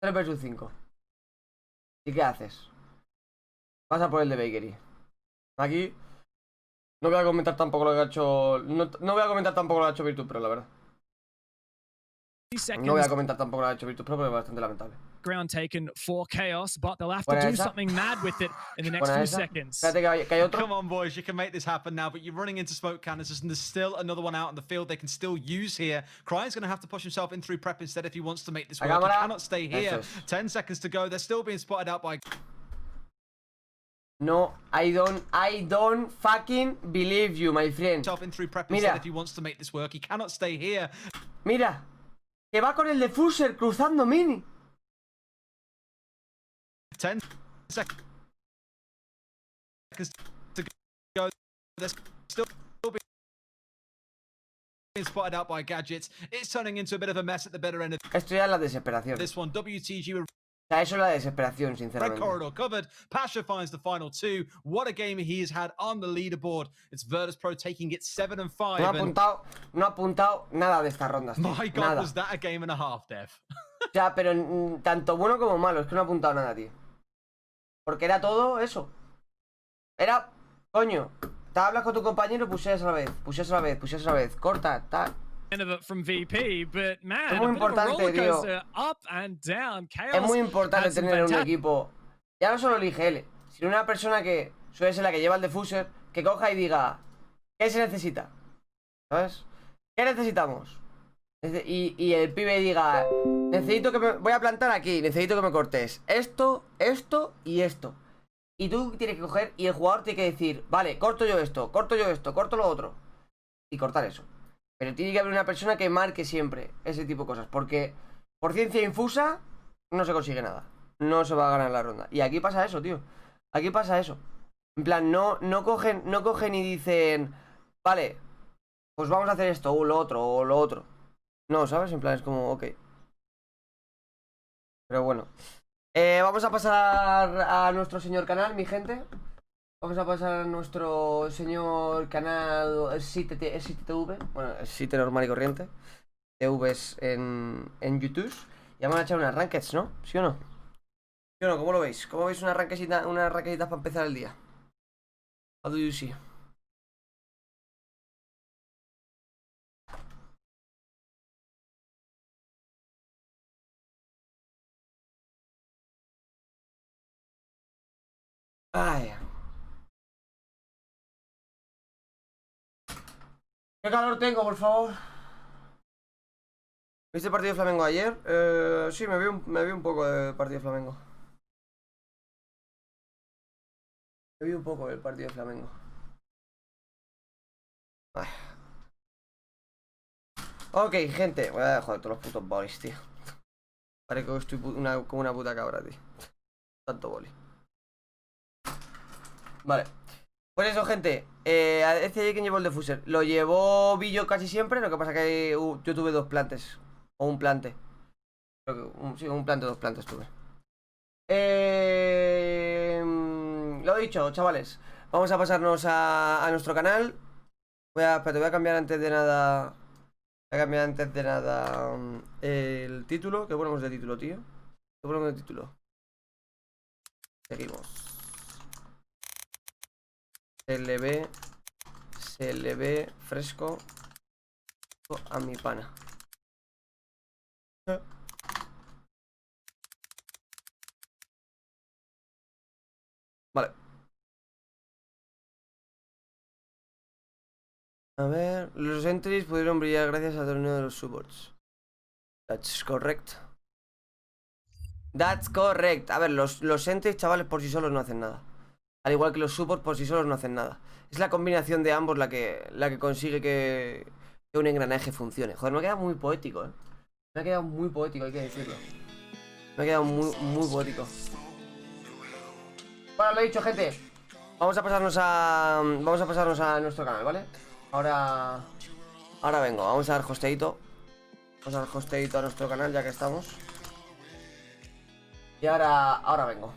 3 versus 5. ¿Y qué haces? Pasa por el de Bakery. Aquí no voy a comentar tampoco lo que ha hecho. No voy a comentar tampoco lo que ha hecho Virtus Pro, la verdad. No voy a comentar tampoco lo que ha hecho Virtus Pro, porque es bastante lamentable. Ground taken for chaos, but they'll have to do something mad with it in the next few seconds. Espérate que hay otro. Come on, boys, you can make this happen now, but you're running into smoke canisters, and there's still another one out on the field they can still use here. Crying's going to have to push himself in through prep instead if he wants to make this work. He cannot stay here. 10 seconds to go. They're still being spotted out by... No, I don't fucking believe you, my friend. Mira. If he wants to make this work, he cannot stay here. Mira, que va con el defuser cruzando mini. 10 seconds to go. They're still being spotted out by gadgets. It's turning into a bit of a mess at the better end of Esto ya es la desesperación. this one. WTG. O sea, eso es la desesperación, sinceramente. Red corridor covered. Pasha finds the final 2. What a game he has had on the leaderboard. It's Virtus Pro taking it 7-5. No ha apuntado nada de estas rondas. My God, nada. was that a game and a half, Dev? O sea, pero tanto bueno como malo. Es que no ha apuntado nada, tío. Porque era todo eso. Era, coño, te hablas con tu compañero, puseas a la vez, puseas a la vez, puseas a la vez, corta, tal. From VP, but man, es muy importante, tío. Up and down. Es muy importante tener un equipo. Ya no solo el IGL, sino una persona que suele ser la que lleva el defuser, que coja y diga, ¿qué se necesita? ¿Sabes? ¿Qué necesitamos? Y el pibe diga, necesito que me... Voy a plantar aquí, necesito que me cortes esto, esto y esto. Y tú tienes que coger y el jugador tiene que decir, vale, corto yo esto, corto lo otro. Y cortar eso. Pero tiene que haber una persona que marque siempre ese tipo de cosas. Porque por ciencia infusa no se consigue nada. No se va a ganar la ronda. Y aquí pasa eso, tío. Aquí pasa eso. En plan, no cogen y dicen, vale, pues vamos a hacer esto, o lo otro. No, ¿sabes? En plan, es como, ok. Pero bueno. Vamos a pasar a nuestro señor canal, mi gente. Vamos a pasar a nuestro señor canal Scythe TV. Bueno, Scythe normal y corriente. TVs en YouTube. Y vamos a echar unas rankeds, ¿no? ¿Sí o no? ¿Sí o no? ¿Cómo lo veis? ¿Cómo veis unas rankeditas para empezar el día? How do you see? Ay. ¿Qué calor tengo, por favor? ¿Viste el partido de Flamengo ayer? Sí, me vi un poco del partido de Flamengo. Me vi un poco del partido de Flamengo. Ay. Ok, gente. Voy a joder todos los putos bolis, tío. Parece que estoy como una puta cabra, tío. Tanto boli. Vale. Pues eso, gente. Este quién llevó el defuser. Lo llevó Billo casi siempre. Lo que pasa que yo tuve 2 plantes. O un plante. Creo que sí, un plante, 2 plantes tuve. Lo dicho, chavales. Vamos a pasarnos a nuestro canal. Espérate, voy a cambiar antes de nada. Voy a cambiar antes de nada el título. ¿Qué ponemos de título, tío? ¿Qué ponemos de título? Seguimos. Se le ve fresco a mi pana. Vale. A ver, los entries pudieron brillar gracias al torneo de los supports. That's correct. That's correct. A ver, los entries, chavales, por sí solos no hacen nada. Al igual que los supports por sí solos no hacen nada. Es la combinación de ambos la que consigue que un engranaje funcione. Joder, me ha quedado muy poético, ¿eh? Me ha quedado muy poético, hay que decirlo. Me ha quedado muy poético. Bueno, lo he dicho, gente. Vamos a pasarnos a nuestro canal, ¿vale? Ahora vengo. Vamos a dar hosteito. Vamos a dar hosteito a nuestro canal ya que estamos. Y ahora vengo.